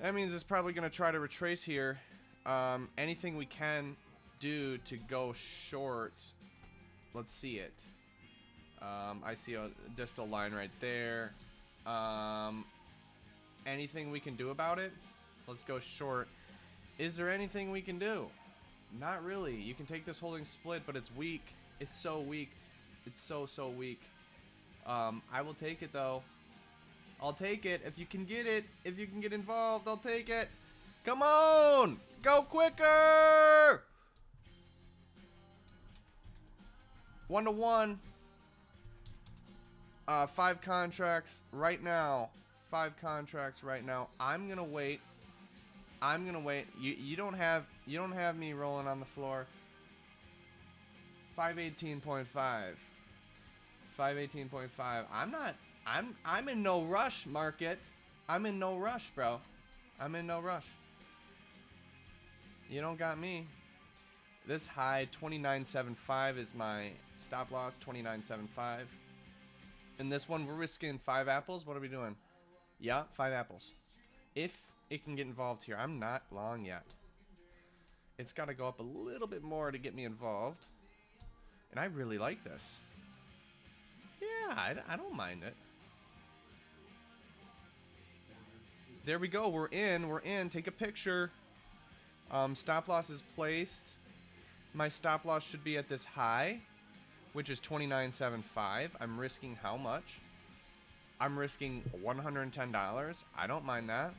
That means it's probably gonna try to retrace here. Anything we can do to go short. Let's see it. I see a distal line right there. Anything we can do about it? Let's go short. Is there anything we can do? Not really. You can take this holding split, but it's weak. It's so weak. It's so weak. I will take it though. I'll take it if you can get it. If you can get involved, I'll take it. Come on, go quicker. 1-to-1. 5 contracts right now. 5 contracts right now. I'm gonna wait. I'm gonna wait. You don't have me rolling on the floor. 518.5. 518.5. I'm in no rush, market. I'm in no rush, bro. I'm in no rush. You don't got me. This high 29.75 is my stop loss. 29.75. In this one, we're risking 5 apples. What are we doing? Yeah, 5 apples. If it can get involved here, I'm not long yet. It's got to go up a little bit more to get me involved. And I really like this. Yeah, I don't mind it. There we go. We're in. We're in. Take a picture. Stop loss is placed. My stop loss should be at this high, which is 29.75. I'm risking how much? I'm risking $110. I don't mind that.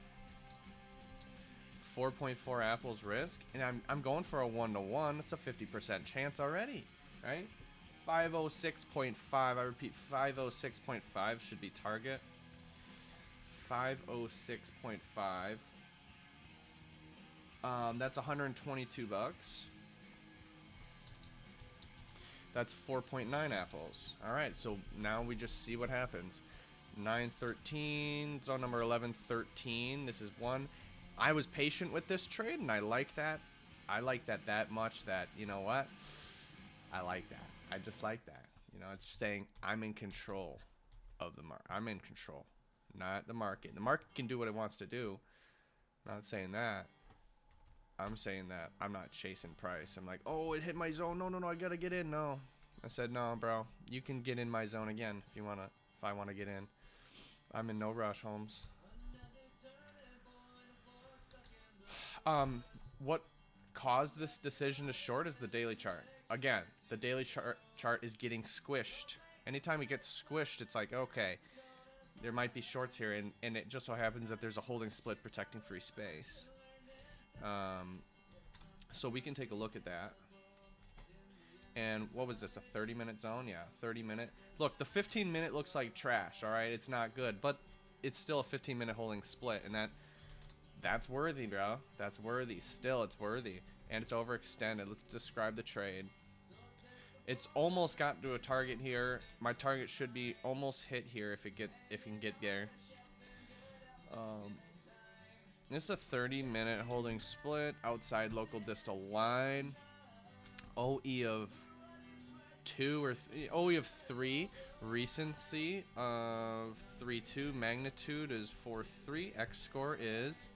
4.4 apples risk, and I'm going for a 1-to-1. That's a 50% chance already, right? 506.5. I repeat, 506.5 should be target. 506.5. That's 122 bucks. That's 4.9 apples. All right, so now we just see what happens. 913, zone number 1113. This is one. I was patient with this trade, and I like that. I like that much that, you know what? I like that. I just like that. You know, it's saying I'm in control of the market. I'm in control, not the market. The market can do what it wants to do. I'm not saying that. I'm saying that I'm not chasing price. I'm like, oh, it hit my zone. No, I gotta get in. No, I said no, bro. You can get in my zone again if you wanna. If I wanna get in, I'm in no rush, Holmes. What caused this decision to short is the daily chart. Again, the daily chart is getting squished. Anytime it gets squished, it's like, okay, there might be shorts here, and it just so happens that there's a holding split protecting free space. So we can take a look at that. And what was this, a 30-minute zone? Yeah, 30-minute. Look, the 15-minute looks like trash, all right? It's not good, but it's still a 15-minute holding split, and that's worthy, bro. That's worthy. Still, it's worthy. And it's overextended. Let's describe the trade. It's almost got to a target here. My target should be almost hit here if it can get there. This is a 30-minute holding split outside local distal line. OE of 2 or OE of 3. Recency of 3.2. Magnitude is 4.3. X score is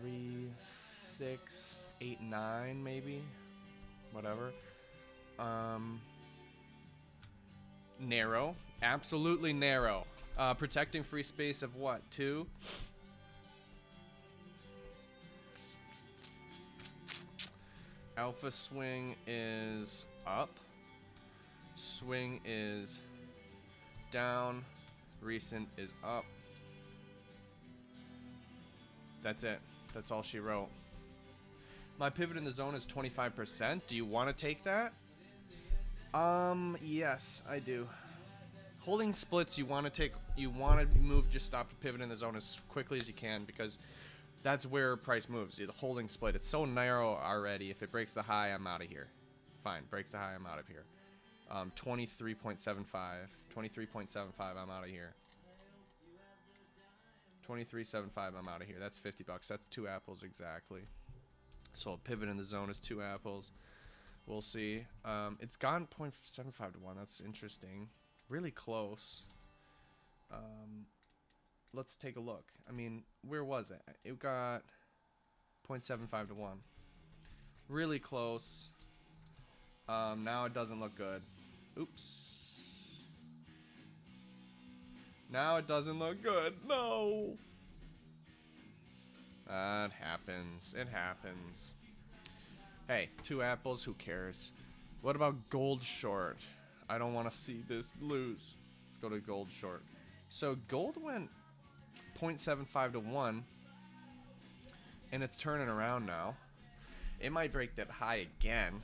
3.689 maybe. Whatever. Narrow. Absolutely narrow. Protecting free space of what? 2? Alpha swing is up. Swing is down. Recent is up. That's it. That's all she wrote. My pivot in the zone is 25%. Do you want to take that? Yes, I do. Holding splits, you want to move your stop to pivot in the zone as quickly as you can, because that's where price moves. The holding split, it's so narrow already. If it breaks the high, I'm out of here. Fine, breaks the high, I'm out of here. 23.75. 23.75, I'm out of here. 23.75, I'm out of here. That's 50 bucks. That's 2 apples exactly. So a pivot in the zone is 2 apples. We'll see. It's gone 0.75 to 1. That's interesting. Really close. Let's take a look. I mean, where was it? It got 0.75 to 1. Really close. Now it doesn't look good. Oops. Now it doesn't look good. No. That happens. It happens. Hey, 2 apples, who cares? What about gold short? I don't want to see this lose. Let's go to gold short. So gold went 0.75 to 1, and it's turning around now. It might break that high again.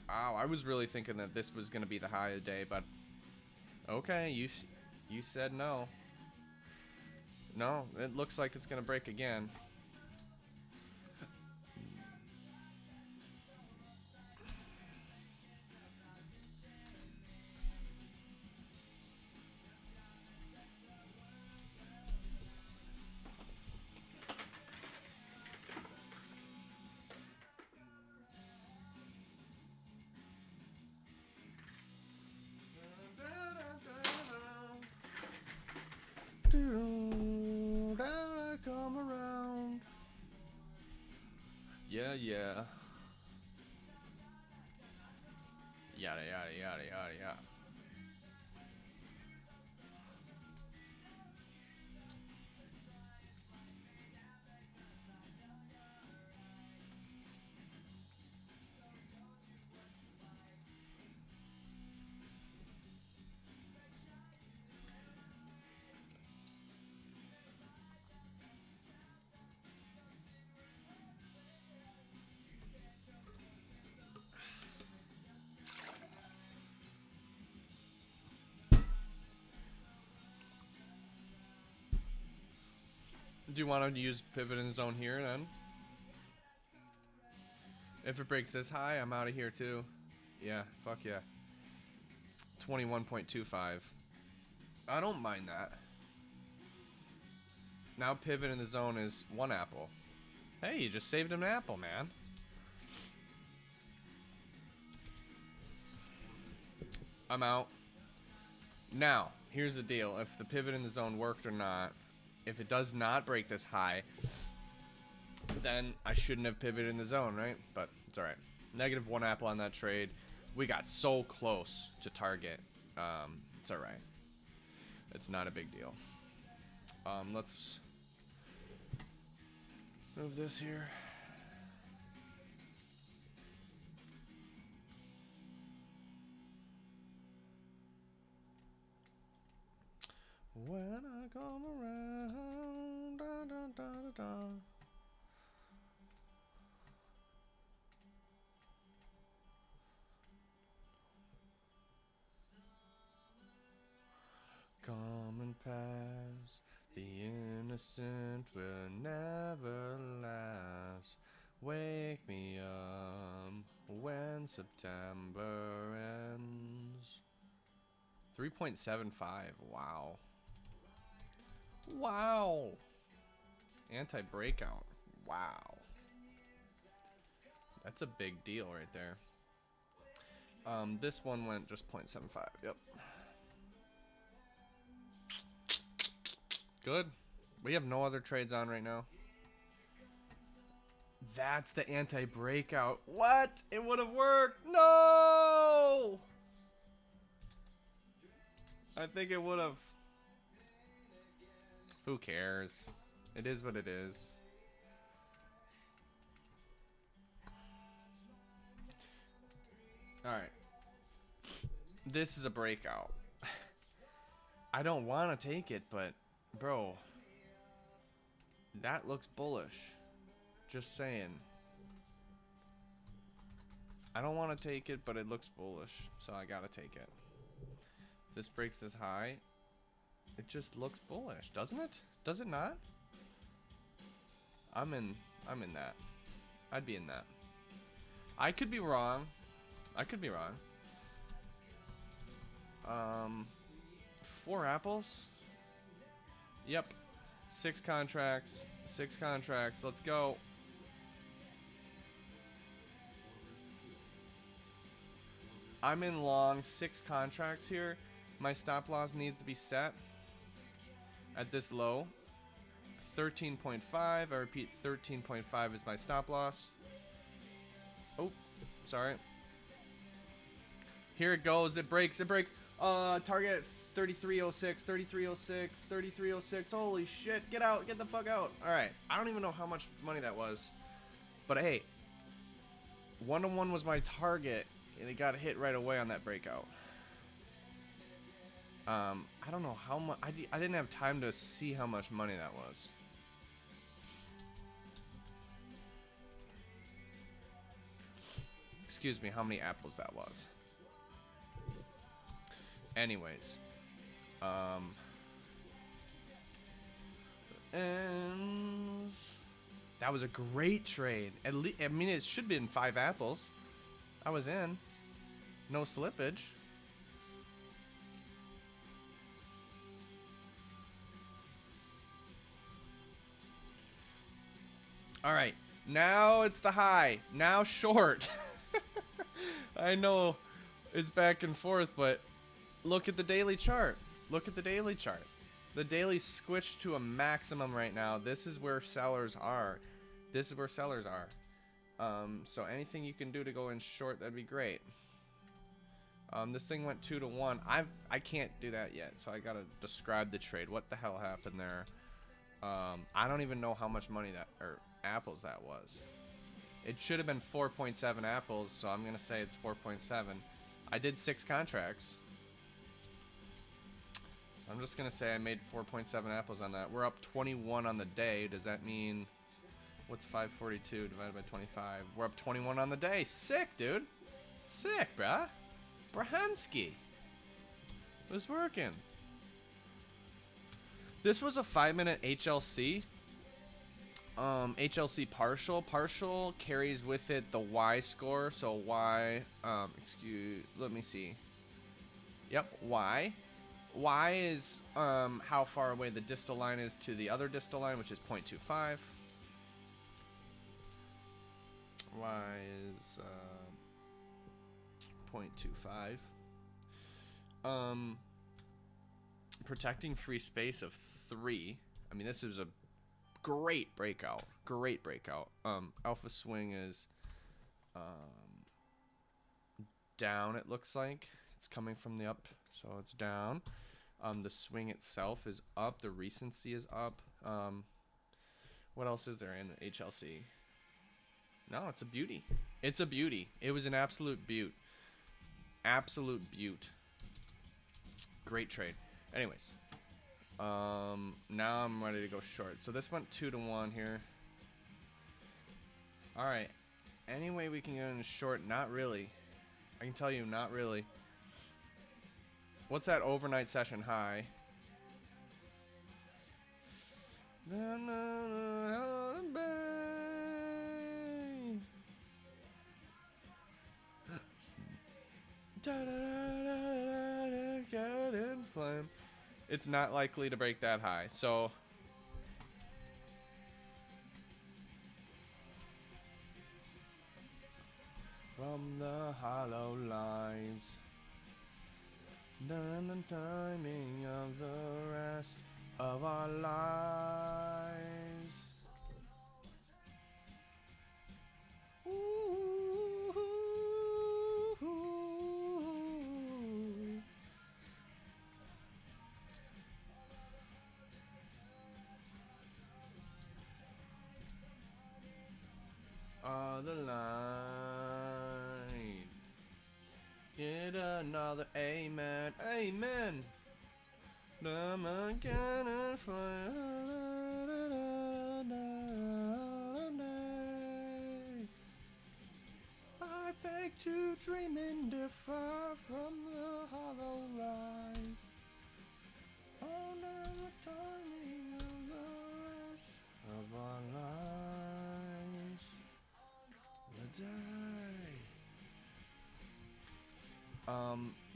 Wow, I was really thinking that this was going to be the high of the day, but okay, you said no. No, it looks like it's going to break again. Come around. Yeah, yeah. Yada, yada, yada, yada, yada. Do you want to use pivot in zone here then? If it breaks this high, I'm out of here too. Yeah, fuck yeah. 21.25. I don't mind that. Now pivot in the zone is 1 apple. Hey, you just saved an apple, man. I'm out. Now, here's the deal. If the pivot in the zone worked or not, if it does not break this high, then I shouldn't have pivoted in the zone, right? But it's alright. -1 apple on that trade. We got so close to target. It's alright. It's not a big deal. Let's move this here. When I come around, da, da, da, da, da. Come and pass, the innocent will never last. Wake me up when September ends. 3.75, wow. Wow. Anti-breakout, wow. That's a big deal right there. This one went just 0.75, yep. Good. We have no other trades on right now. That's the anti-breakout. What? It would have worked. No! I think it would have. Who cares? It is what it is. Alright. This is a breakout. I don't want to take it, but bro, that looks bullish. Just saying. I don't want to take it, but it looks bullish, so I gotta take it. If this breaks this high, it just looks bullish, doesn't it? Does it not? I'm in that. I'd be in that. I could be wrong. I could be wrong. 4 apples? Yep. 6 contracts. 6 contracts. Let's go. I'm in long 6 contracts here. My stop loss needs to be set at this low. 13.5. I repeat, 13.5 is my stop loss. Oh, sorry. Here it goes. It breaks. It breaks. Target 3306, 3306, 3306. Holy shit. Get out. Get the fuck out. All right. I don't even know how much money that was. But hey, 1-1 was my target, and it got hit right away on that breakout. I don't know how much. I didn't have time to see how much money that was. Excuse me, how many apples that was. Anyways, and that was a great trade. At least, I mean, it should have been 5 apples. I was in. No slippage. All right, now it's the high. Now short. I know it's back and forth, but look at the daily chart. Look at the daily chart. The daily switched to a maximum right now. This is where sellers are. This is where sellers are. So anything you can do to go in short, that'd be great. This thing went 2-1. I can't do that yet, so I gotta describe the trade. What the hell happened there? I don't even know how much money that or apples that was. It should have been 4.7 apples, so I'm gonna say it's 4.7. I did 6 contracts. So I'm just gonna say I made 4.7 apples on that. We're up 21 on the day. Does that mean what's 542 divided by 25? We're up 21 on the day. Sick, dude. Sick, bruh. Brahansky. It was working. This was a 5-minute HLC. HLC partial. Partial carries with it the Y score. So Y, let me see. Yep, Y. Y is how far away the distal line is to the other distal line, which is 0.25. Y is 0.25. Protecting free space of 3. I mean, this is a great breakout. Great breakout. Alpha swing is down, it looks like. It's coming from the up, so it's down. The swing itself is up. The recency is up. What else is there in HLC? No, it's a beauty. It's a beauty. It was an absolute beaut. Absolute beaut. Great trade. Anyways. Now I'm ready to go short. So this went 2-1 here. Alright. Any way we can get in short? Not really. I can tell you, not really. What's that overnight session high? Flame. It's not likely to break that high. So from the hollow lines, down the timing of the rest of our lives. Ooh. The line. Get another amen. Amen. I'm gonna fly. I beg to dream and differ from the hollow line. Oh, now the timing of the rest of our lives. The day.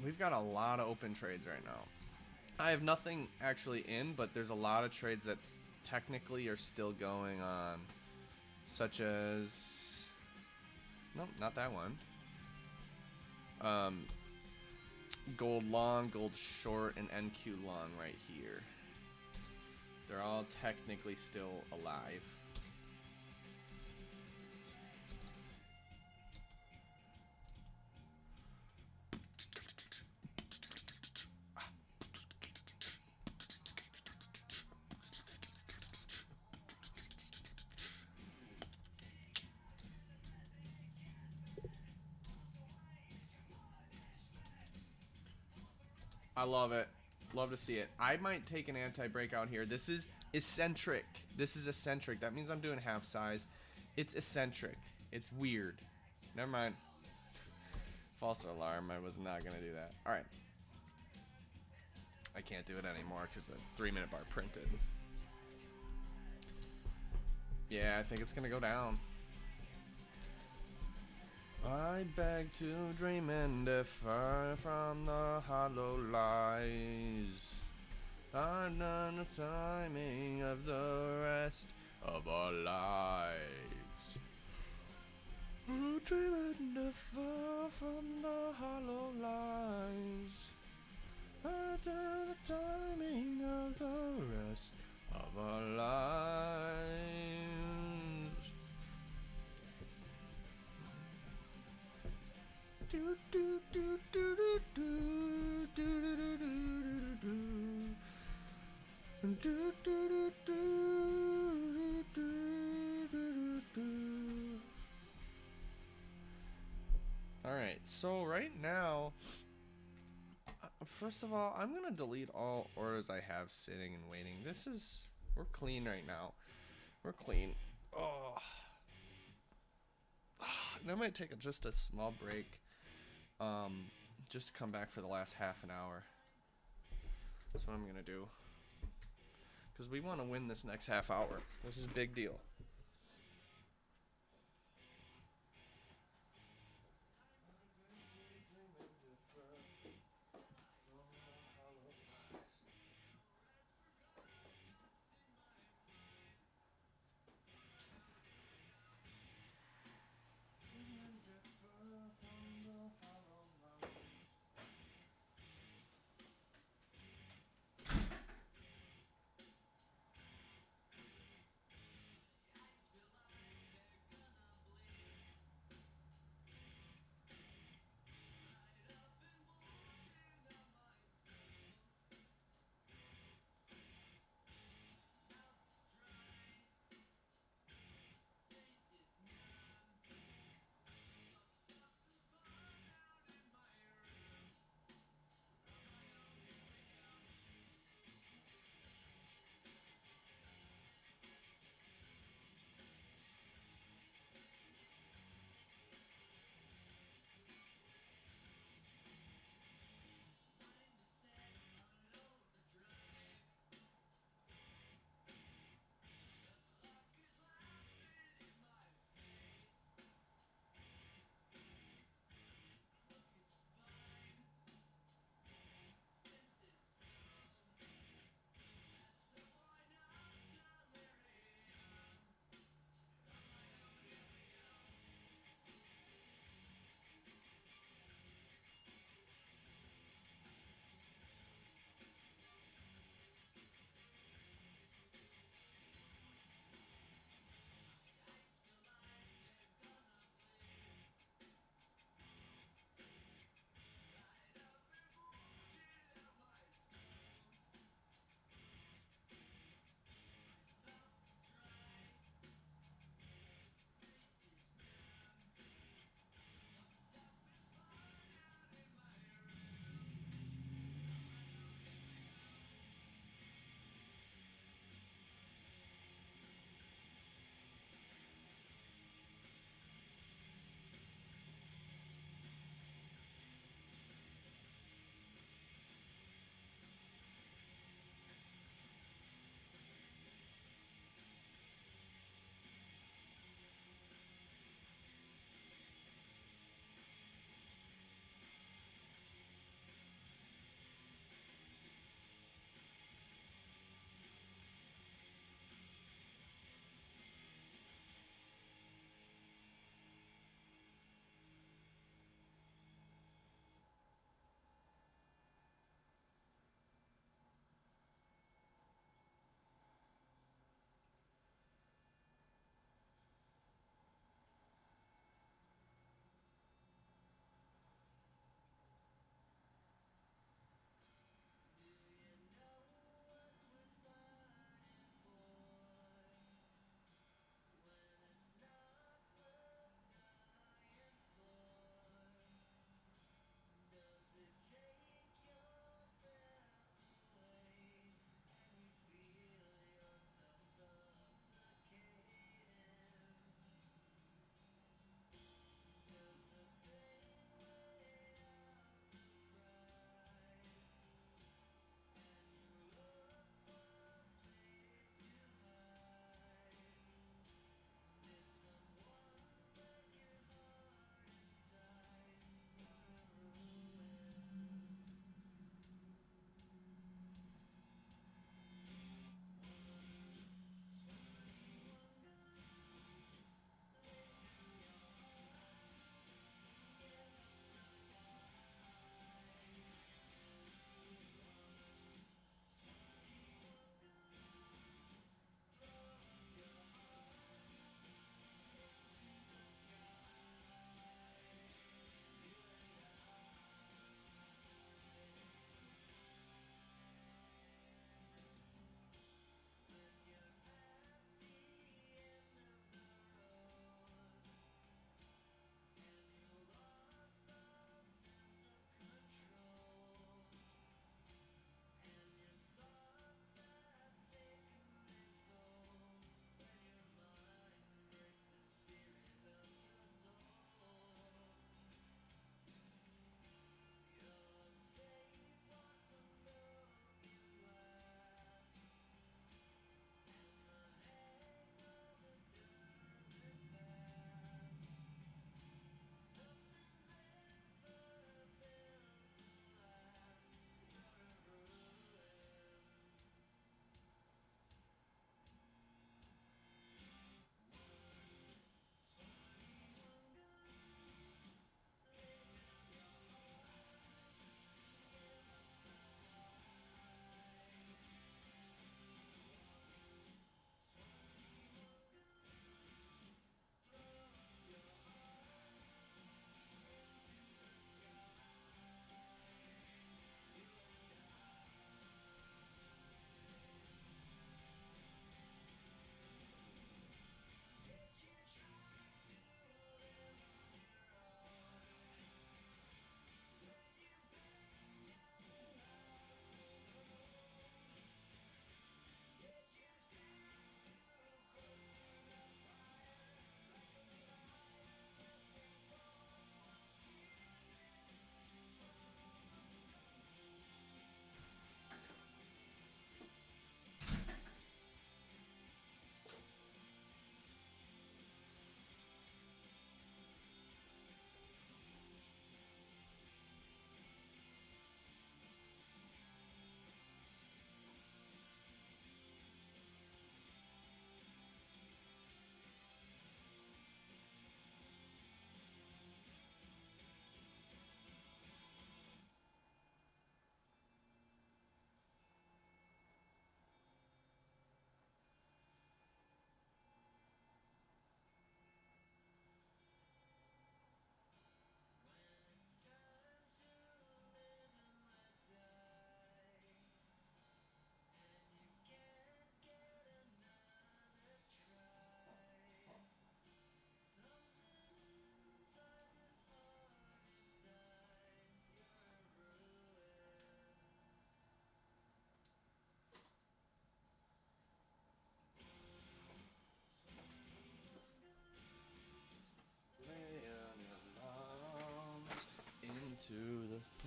We've got a lot of open trades right now. I have nothing actually in, but there's a lot of trades that technically are still going on, such as, nope, not that one. Gold long, gold short, and NQ long right here. They're all technically still alive. I love it. Love to see it. I might take an anti-break out here. This is eccentric. This is eccentric. That means I'm doing half size. It's eccentric. It's weird. Never mind. False alarm. I was not going to do that. Alright. I can't do it anymore because the 3-minute bar printed. Yeah, I think it's going to go down. I beg to dream and differ from the hollow lies. I've done the timing of the rest of our lives. I dream and differ from the hollow lies. I've done the timing of the rest of our lives. Do do do do do do do do do do do do do do. All right, so right now, first of all, I'm gonna delete all orders I have sitting and waiting. We're clean right now. We're clean. Oh, that might take just a small break. Just to come back for the last half an hour. That's what I'm gonna do. Because we want to win this next half hour. This is a big deal.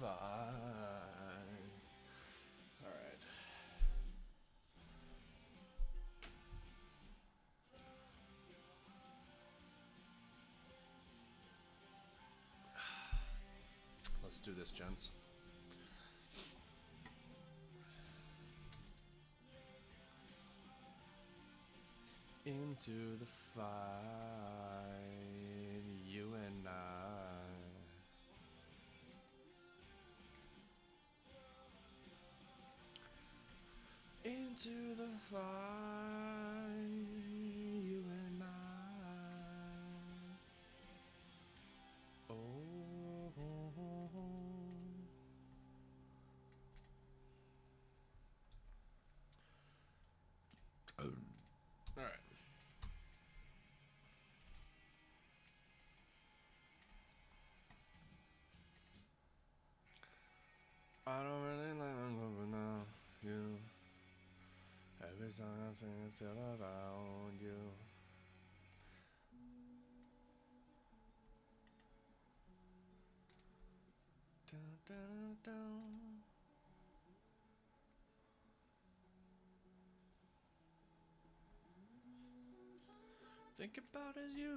fine. All right. Let's do this, gents. Into the fight, you and I. Into the fight, you and I. Oh. All right. I don't really like my but now you. Every song I sing is still about you. Dun, dun, dun. Think about as you.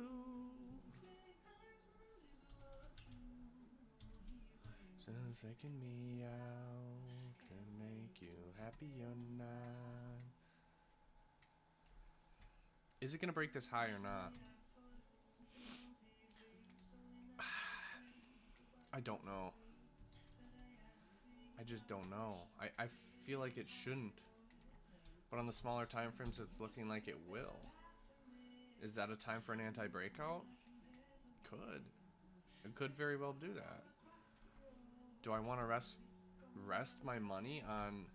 Since taking me out to make you happy or not. Is it gonna break this high or not? I don't know. I just don't know. I feel like it shouldn't. But on the smaller time frames, it's looking like it will. Is that a time for an anti-breakout? Could. It could very well do that. Do I want to rest my money on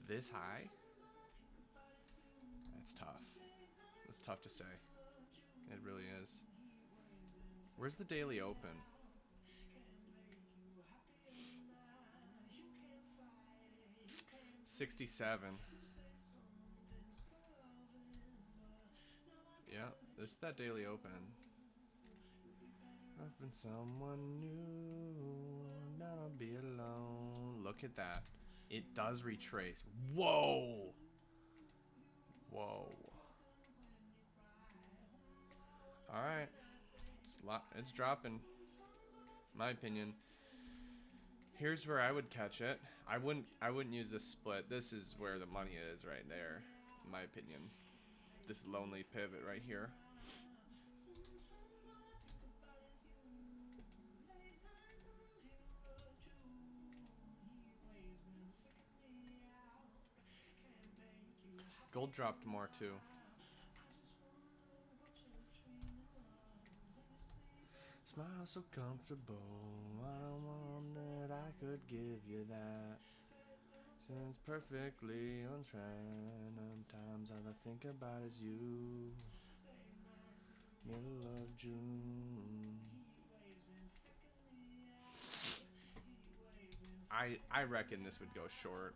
this high? That's tough. It's tough to say. It really is. Where's the daily open? 67. Yeah, there's that daily open. I've been someone new, now I'll be alone. Look at that. It does retrace. Whoa! Whoa. Alright. It's dropping. My opinion. Here's where I would catch it. I wouldn't use this split. This is where the money is right there, in my opinion. This lonely pivot right here. Gold dropped more too. Smile so comfortable. I don't want that. I could give you that. Since perfectly on trend. Sometimes all I think about is you. Middle of June. I reckon this would go short.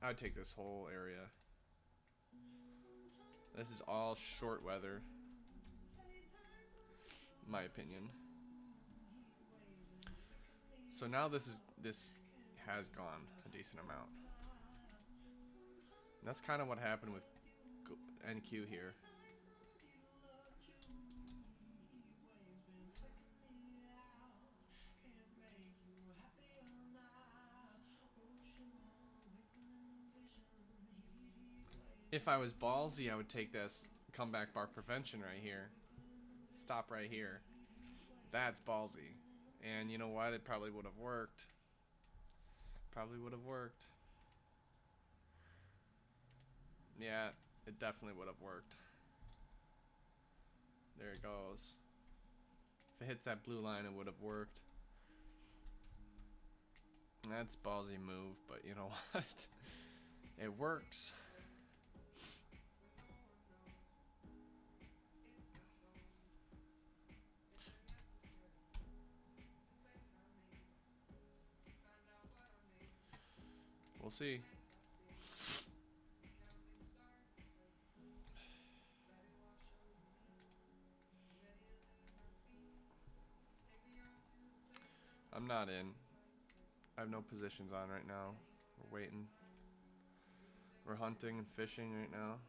I would take this whole area. This is all short weather. My opinion. So now this has gone a decent amount. And that's kind of what happened with NQ here. If I was ballsy, I would take this comeback bar prevention right here. Stop right here. That's ballsy. And you know what? It probably would have worked. Probably would have worked. Yeah, it definitely would have worked. There it goes. If it hits that blue line, it would have worked. That's ballsy move, but you know what? It works. We'll see. I'm not in. I have no positions on right now. We're waiting. We're hunting and fishing right now.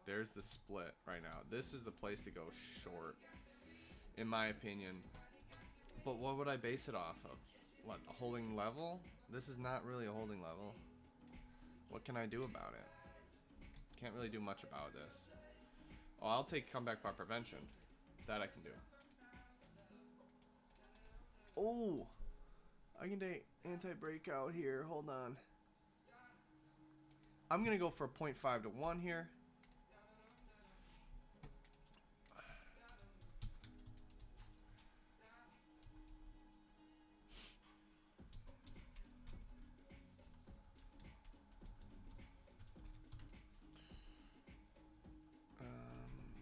There's the split right now. This is the place to go short, in my opinion. But what would I base it off of? What, a holding level? This is not really a holding level. What can I do about it? Can't really do much about this. Oh, I'll take comeback by prevention. That I can do. Oh! I can take anti-breakout here. Hold on. I'm going to go for a 0.5 to 1 here.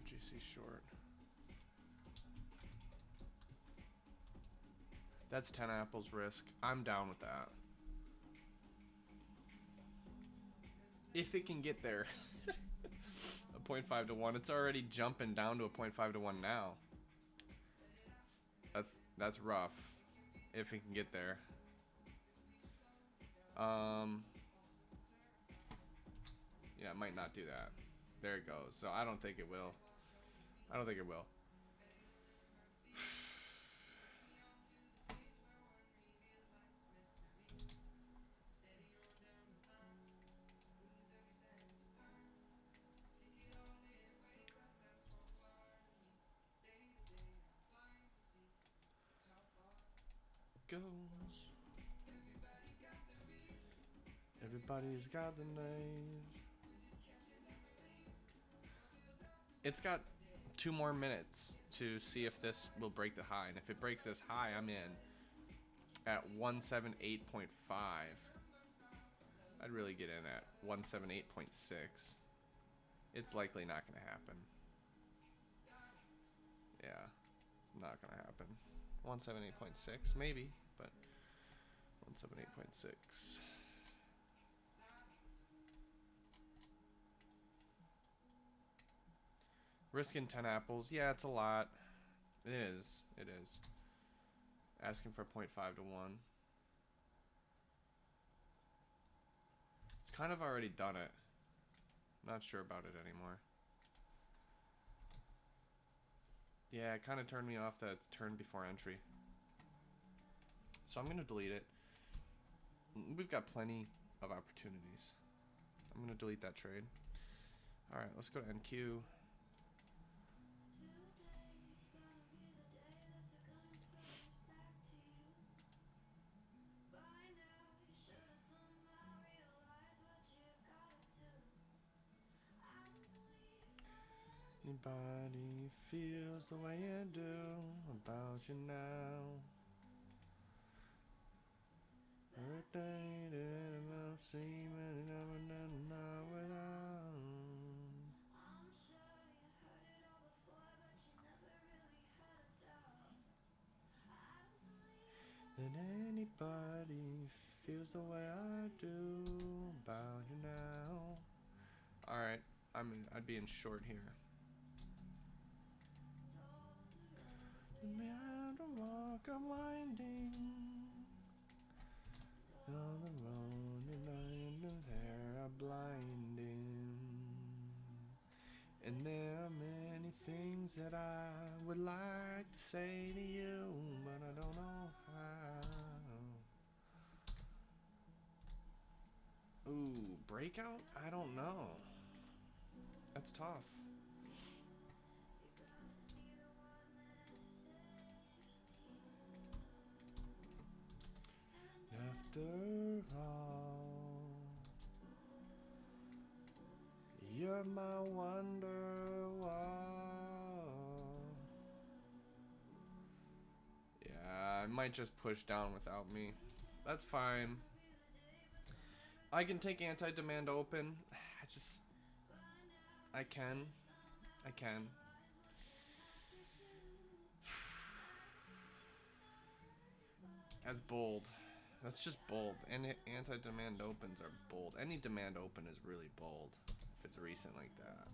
GC short. That's 10 apples risk. I'm down with that. If it can get there. A 0.5 to 1. It's already jumping down to a 0.5 to 1 now. That's rough. If it can get there. Yeah, it might not do that. There it goes. So I don't think it will. I don't think it will. Goes. Everybody's got the names. It's got 2 more minutes to see if this will break the high, and if it breaks this high, I'm in at 178.5. I'd really get in at 178.6. It's likely not going to happen. Yeah, it's not going to happen. 178.6 maybe, but 178.6. Risking 10 apples. Yeah, it's a lot. It is. It is. Asking for 0.5 to 1. It's kind of already done it. Not sure about it anymore. Yeah, it kind of turned me off that it's turn before entry. So I'm going to delete it. We've got plenty of opportunities. I'm going to delete that trade. Alright, let's go to NQ. Anybody feels the way you do about you now? Everything that will seem and never not without. That anybody feels the way I do about you now. Alright, I'd be in short here. Me have to walk a winding on the road and there are blinding. And there are many things that I would like to say to you, but I don't know how. Ooh, breakout? I don't know. That's tough. After all, you're my wonderwall. Yeah, I might just push down without me. That's fine. I can take anti-demand open. I can. That's bold. That's just bold. And anti-demand opens are bold. Any demand open is really bold if it's recent like that.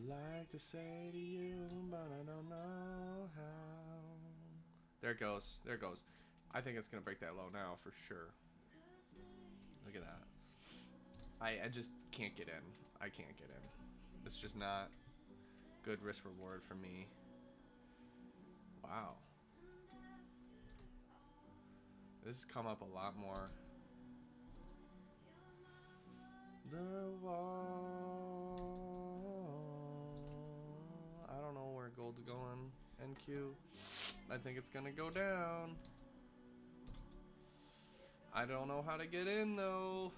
like to say to you, but I don't know how. There it goes. There it goes. I think it's going to break that low now for sure. Look at that. I just can't get in. I can't get in. It's just not good risk reward for me. Wow. This has come up a lot more. The wall. I don't know where gold's going. NQ. I think it's gonna go down. I don't know how to get in though.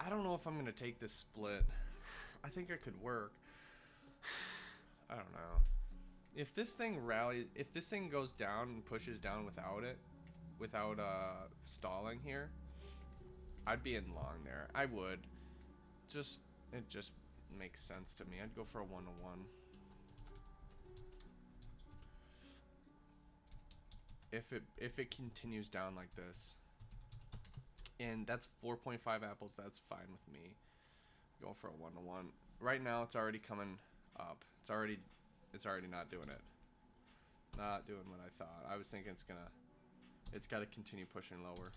I don't know if I'm gonna take this split. I think it could work. I don't know. If this thing rallies, if this thing goes down and pushes down without it, without stalling here, I'd be in long there. I would. It just makes sense to me. I'd go for a 1-1. If it continues down like this, and that's 4.5 apples, that's fine with me. Going for a 1-1. Right now, it's already coming up. It's already not doing it. Not doing what I thought. I was thinking it's got to continue pushing lower.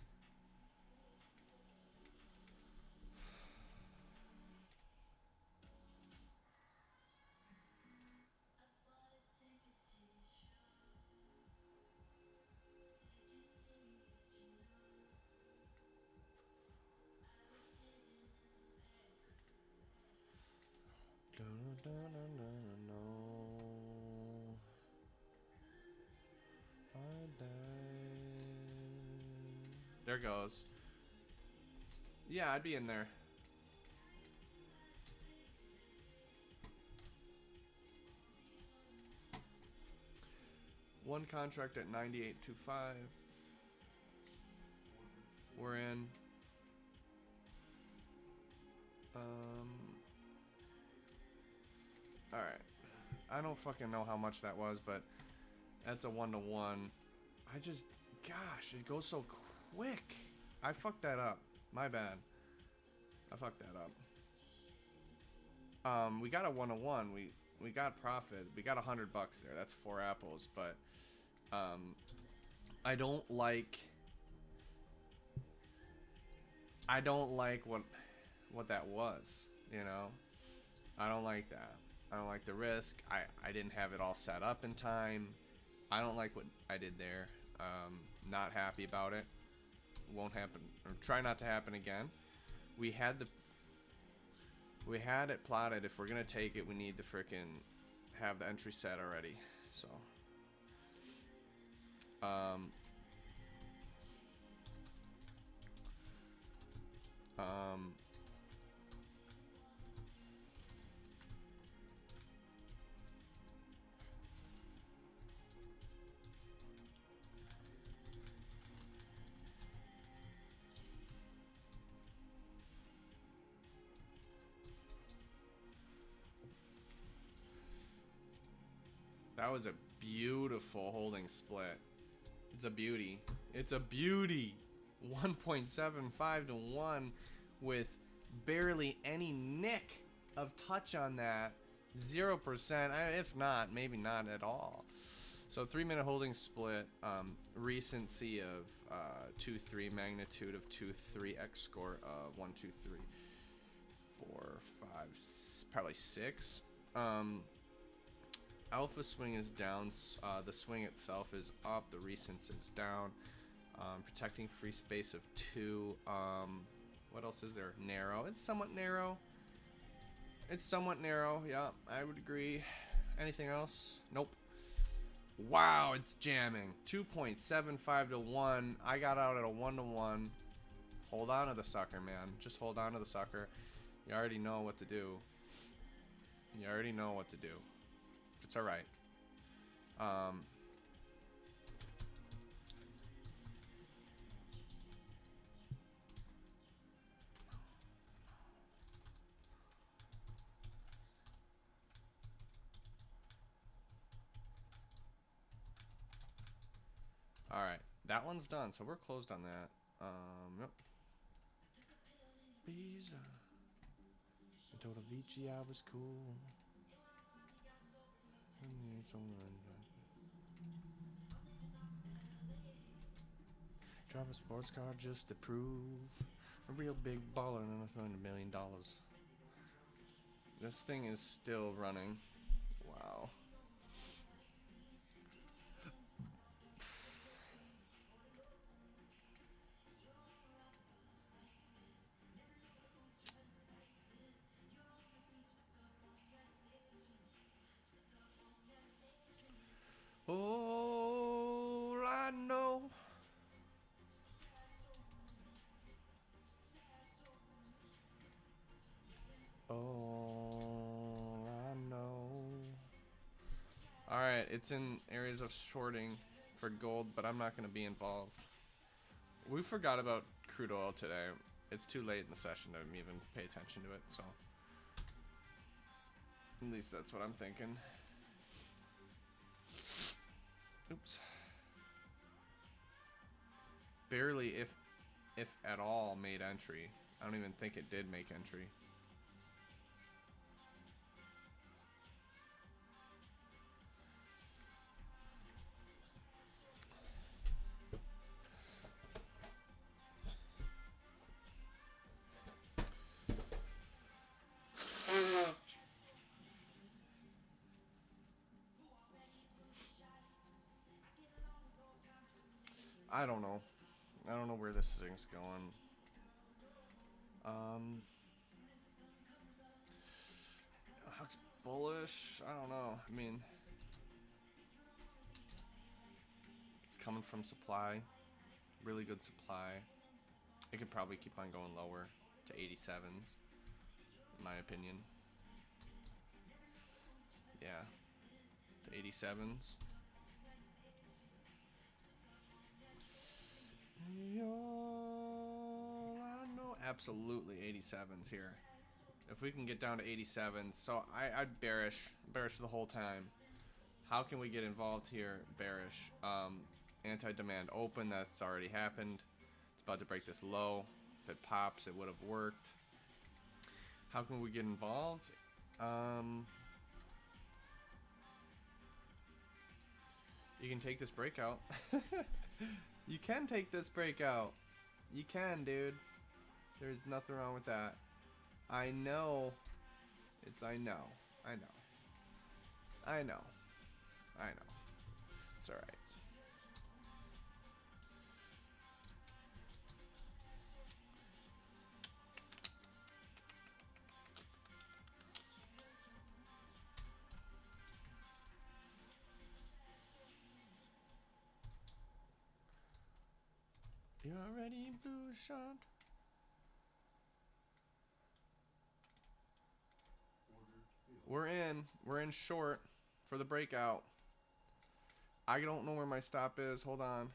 There goes. Yeah, I'd be in there. One contract at 98.25. We're in. Alright. I don't fucking know how much that was, but that's a 1-1. I just, gosh, it goes so quick. I fucked that up. My bad. I fucked that up. We got a 1-1. We got profit. We got $100 there. That's 4 apples, but I don't like what that was, you know? I don't like that. I don't like the risk. I didn't have it all set up in time. I don't like what I did there. Not happy about it. Won't happen, or try not to happen again. We had it plotted. If we're gonna take it, we need to frickin' have the entry set already. So that was a beautiful holding split. It's a beauty. It's a beauty. 1.75 to 1 with barely any nick of touch on that. 0%, if not, maybe not at all. So 3-minute holding split, recency of 2-3, magnitude of 2-3, X score of 1, 2, 3, 4, 5, probably 6. Alpha swing is down, the swing itself is up, the recents is down. Protecting free space of 2. What else is there? Narrow. It's somewhat narrow. It's somewhat narrow, yeah, I would agree. Anything else? Nope. Wow, it's jamming. 2.75 to 1. I got out at a 1-1. Hold on to the sucker, man. Just hold on to the sucker. You already know what to do. You already know what to do. It's alright. one's done, so we're closed on that. Yep. Visa. I told Avicii I was cool. Drive a sports car just to prove a real big baller and $1 million. This thing is still running. Wow. All I know. All I know. Alright, it's in areas of shorting for gold, but I'm not going to be involved. We forgot about crude oil today. It's too late in the session to even pay attention to it, so. At least that's what I'm thinking. Oops. Barely, if at all, made entry. I don't even think it did make entry. I don't know. I don't know where this thing's going. Looks bullish. I don't know. I mean, it's coming from supply. Really good supply. It could probably keep on going lower to 87s, in my opinion. Yeah, to 87s. I know absolutely 87s here. If we can get down to 87s, so I'd bearish the whole time. How can we get involved here? Bearish. Anti-demand open, that's already happened. It's about to break this low. If it pops, it would have worked. How can we get involved? You can take this breakout. You can take this breakout. You can, dude. There's nothing wrong with that. I know. I know. It's alright. You already blew a shot. We're in short for the breakout. I don't know where my stop is. Hold on.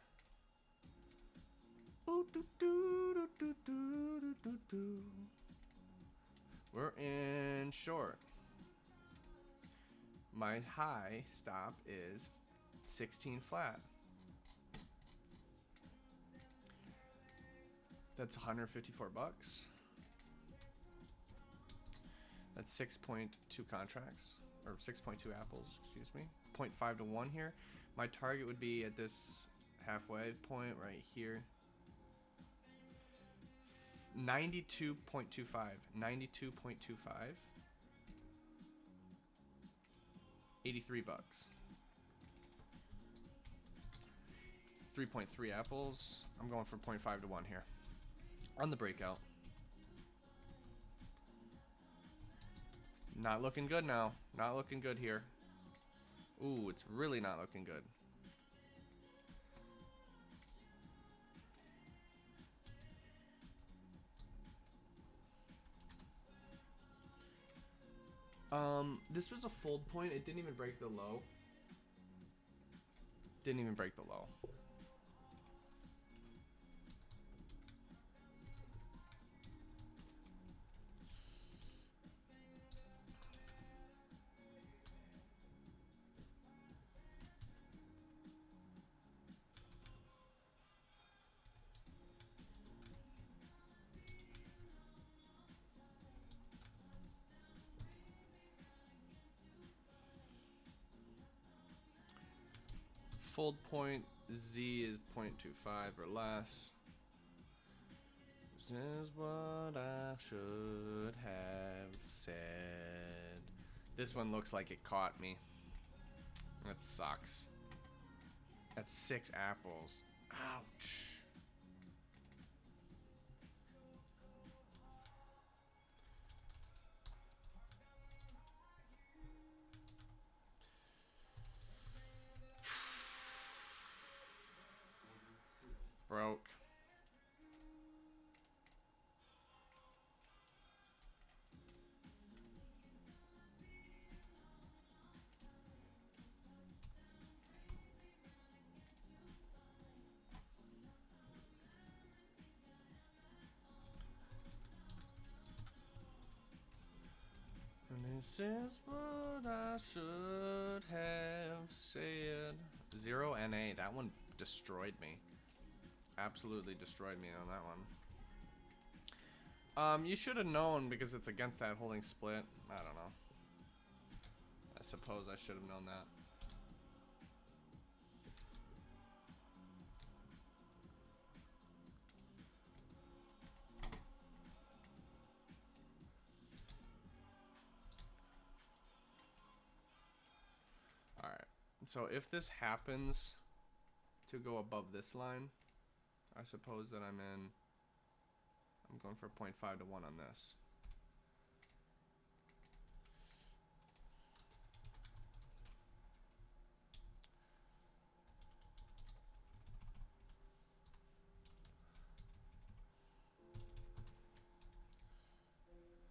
We're in short. My high stop is 16 flat. That's 154 bucks. That's 6.2 contracts, or 6.2 apples, excuse me. 0.5 to 1 here. My target would be at this halfway point right here. 92.25. 92.25. 83 bucks. 3.3 apples. I'm going for 0.5 to 1 here. On the breakout. Not looking good now. Not looking good here. Ooh, it's really not looking good. This was a fold point. It didn't even break the low. Didn't even break the low. fold point. Z is 0.25 or less. This is what I should have said. This one looks like it caught me. That sucks. That's 6 apples. Ouch. Broke. And this is what I should have said. 0 NA. That one destroyed me. Absolutely destroyed me on that one. You should have known because it's against that holding split. I don't know. I suppose I should have known that. Alright. So if this happens to go above this line, I suppose that I'm going for 0.5 to 1 on this.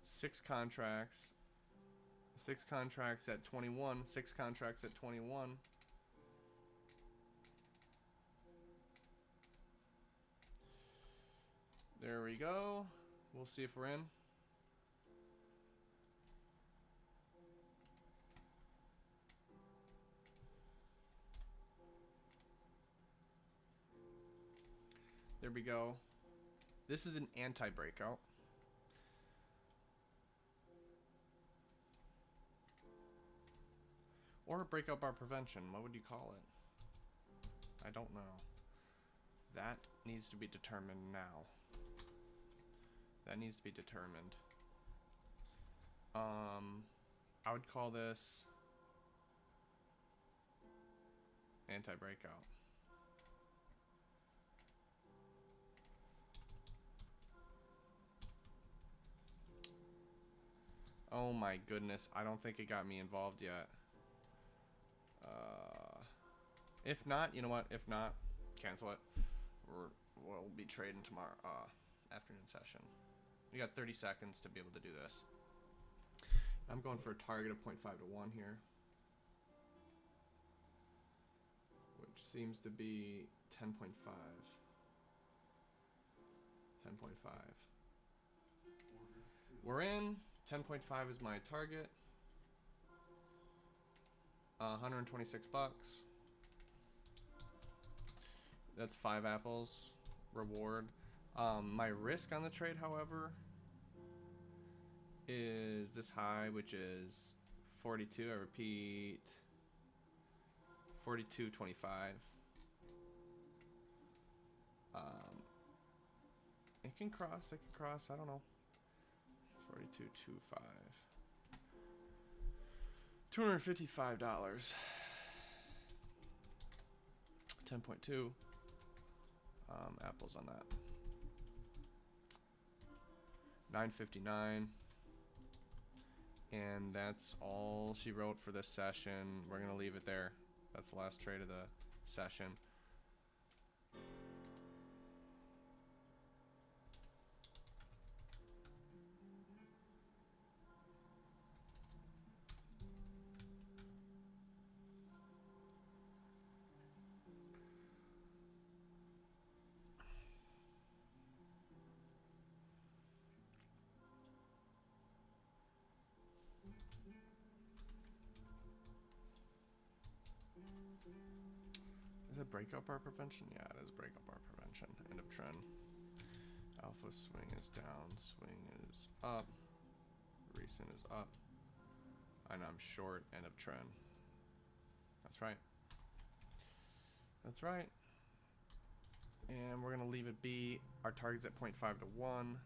Six contracts at 21, 6 contracts at 21. There we go. We'll see if we're in. There we go. This is an anti-breakout. Or a breakout bar prevention. What would you call it? I don't know. That needs to be determined now. That needs to be determined. I would call this anti-breakout. Oh my goodness, I don't think it got me involved yet. If not, you know what? If not, cancel it. We'll be trading tomorrow, afternoon session. We got 30 seconds to be able to do this. I'm going for a target of 0.5 to 1 here, which seems to be 10.5. 10.5. We're in. 10.5 is my target. 126 bucks. That's 5 apples reward. My risk on the trade, however, is this high, which is 42. I repeat, 42.25. It can cross. It can cross. I don't know. 42.25. $255. 10.2. Apples on that. 9.59. And that's all she wrote for this session. We're gonna leave it there. That's the last trade of the session. Is it breakout bar prevention? Yeah, it is breakout bar prevention. End of trend. Alpha swing is down, swing is up. Recent is up. And I'm short, end of trend. That's right. That's right. And we're gonna leave it be. Our target's at 0.5 to 1.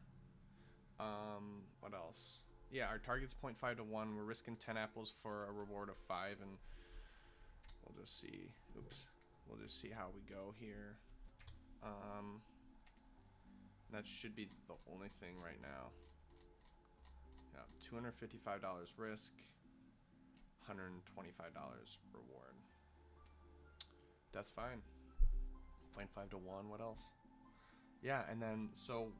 What else? Yeah, our target's 0.5 to 1. We're risking 10 apples for a reward of 5, and we'll just see. Oops. We'll just see how we go here. That should be the only thing right now. Yeah, $255 risk, $125 reward. That's fine. 0.5 to 1. What else? Yeah, and then so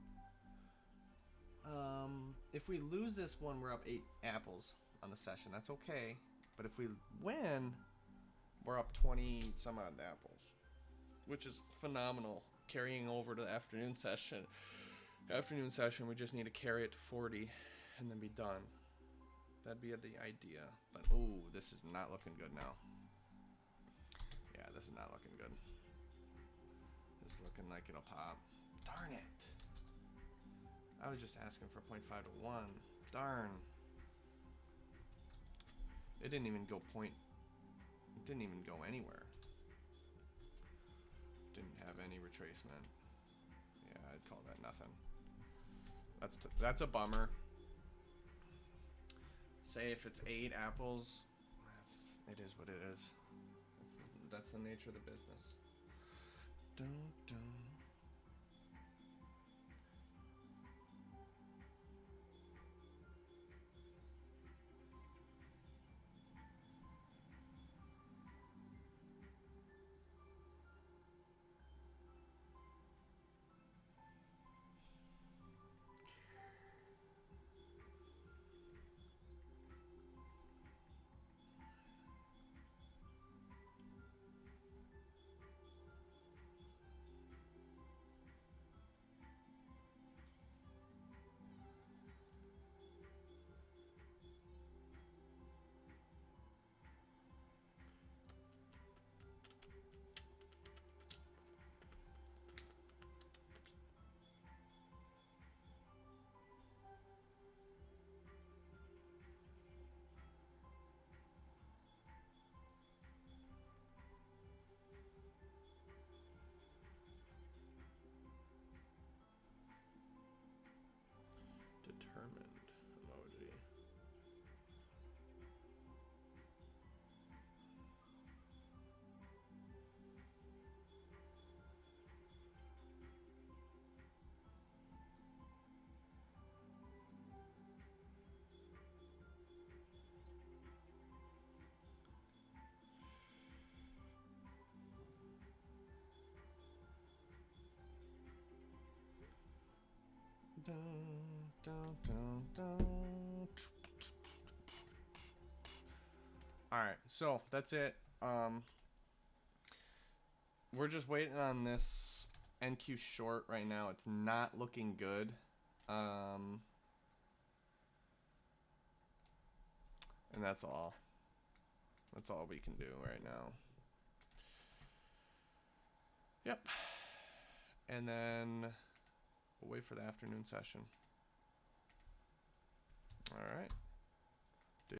if we lose this one, we're up 8 apples on the session. That's okay. But if we win, we're up 20 some odd apples, which is phenomenal. Carrying over to the afternoon session. Afternoon session, we just need to carry it to 40 and then be done. That'd be the idea. But ooh, this is not looking good now. Yeah, this is not looking good. It's looking like it'll pop. Darn it. I was just asking for 0.5 to 1. Darn. It didn't even go it didn't even go anywhere. Didn't have any retracement. Yeah, I'd call that nothing. That's a bummer. Say if it's 8 apples, it is what it is. That's the nature of the business. Dun, dun. Determined emoji. Dun, dun, dun, dun. Alright, so that's it. We're just waiting on this NQ short right now. It's not looking good. And that's all. That's all we can do right now. Yep. And then we'll wait for the afternoon session. All right.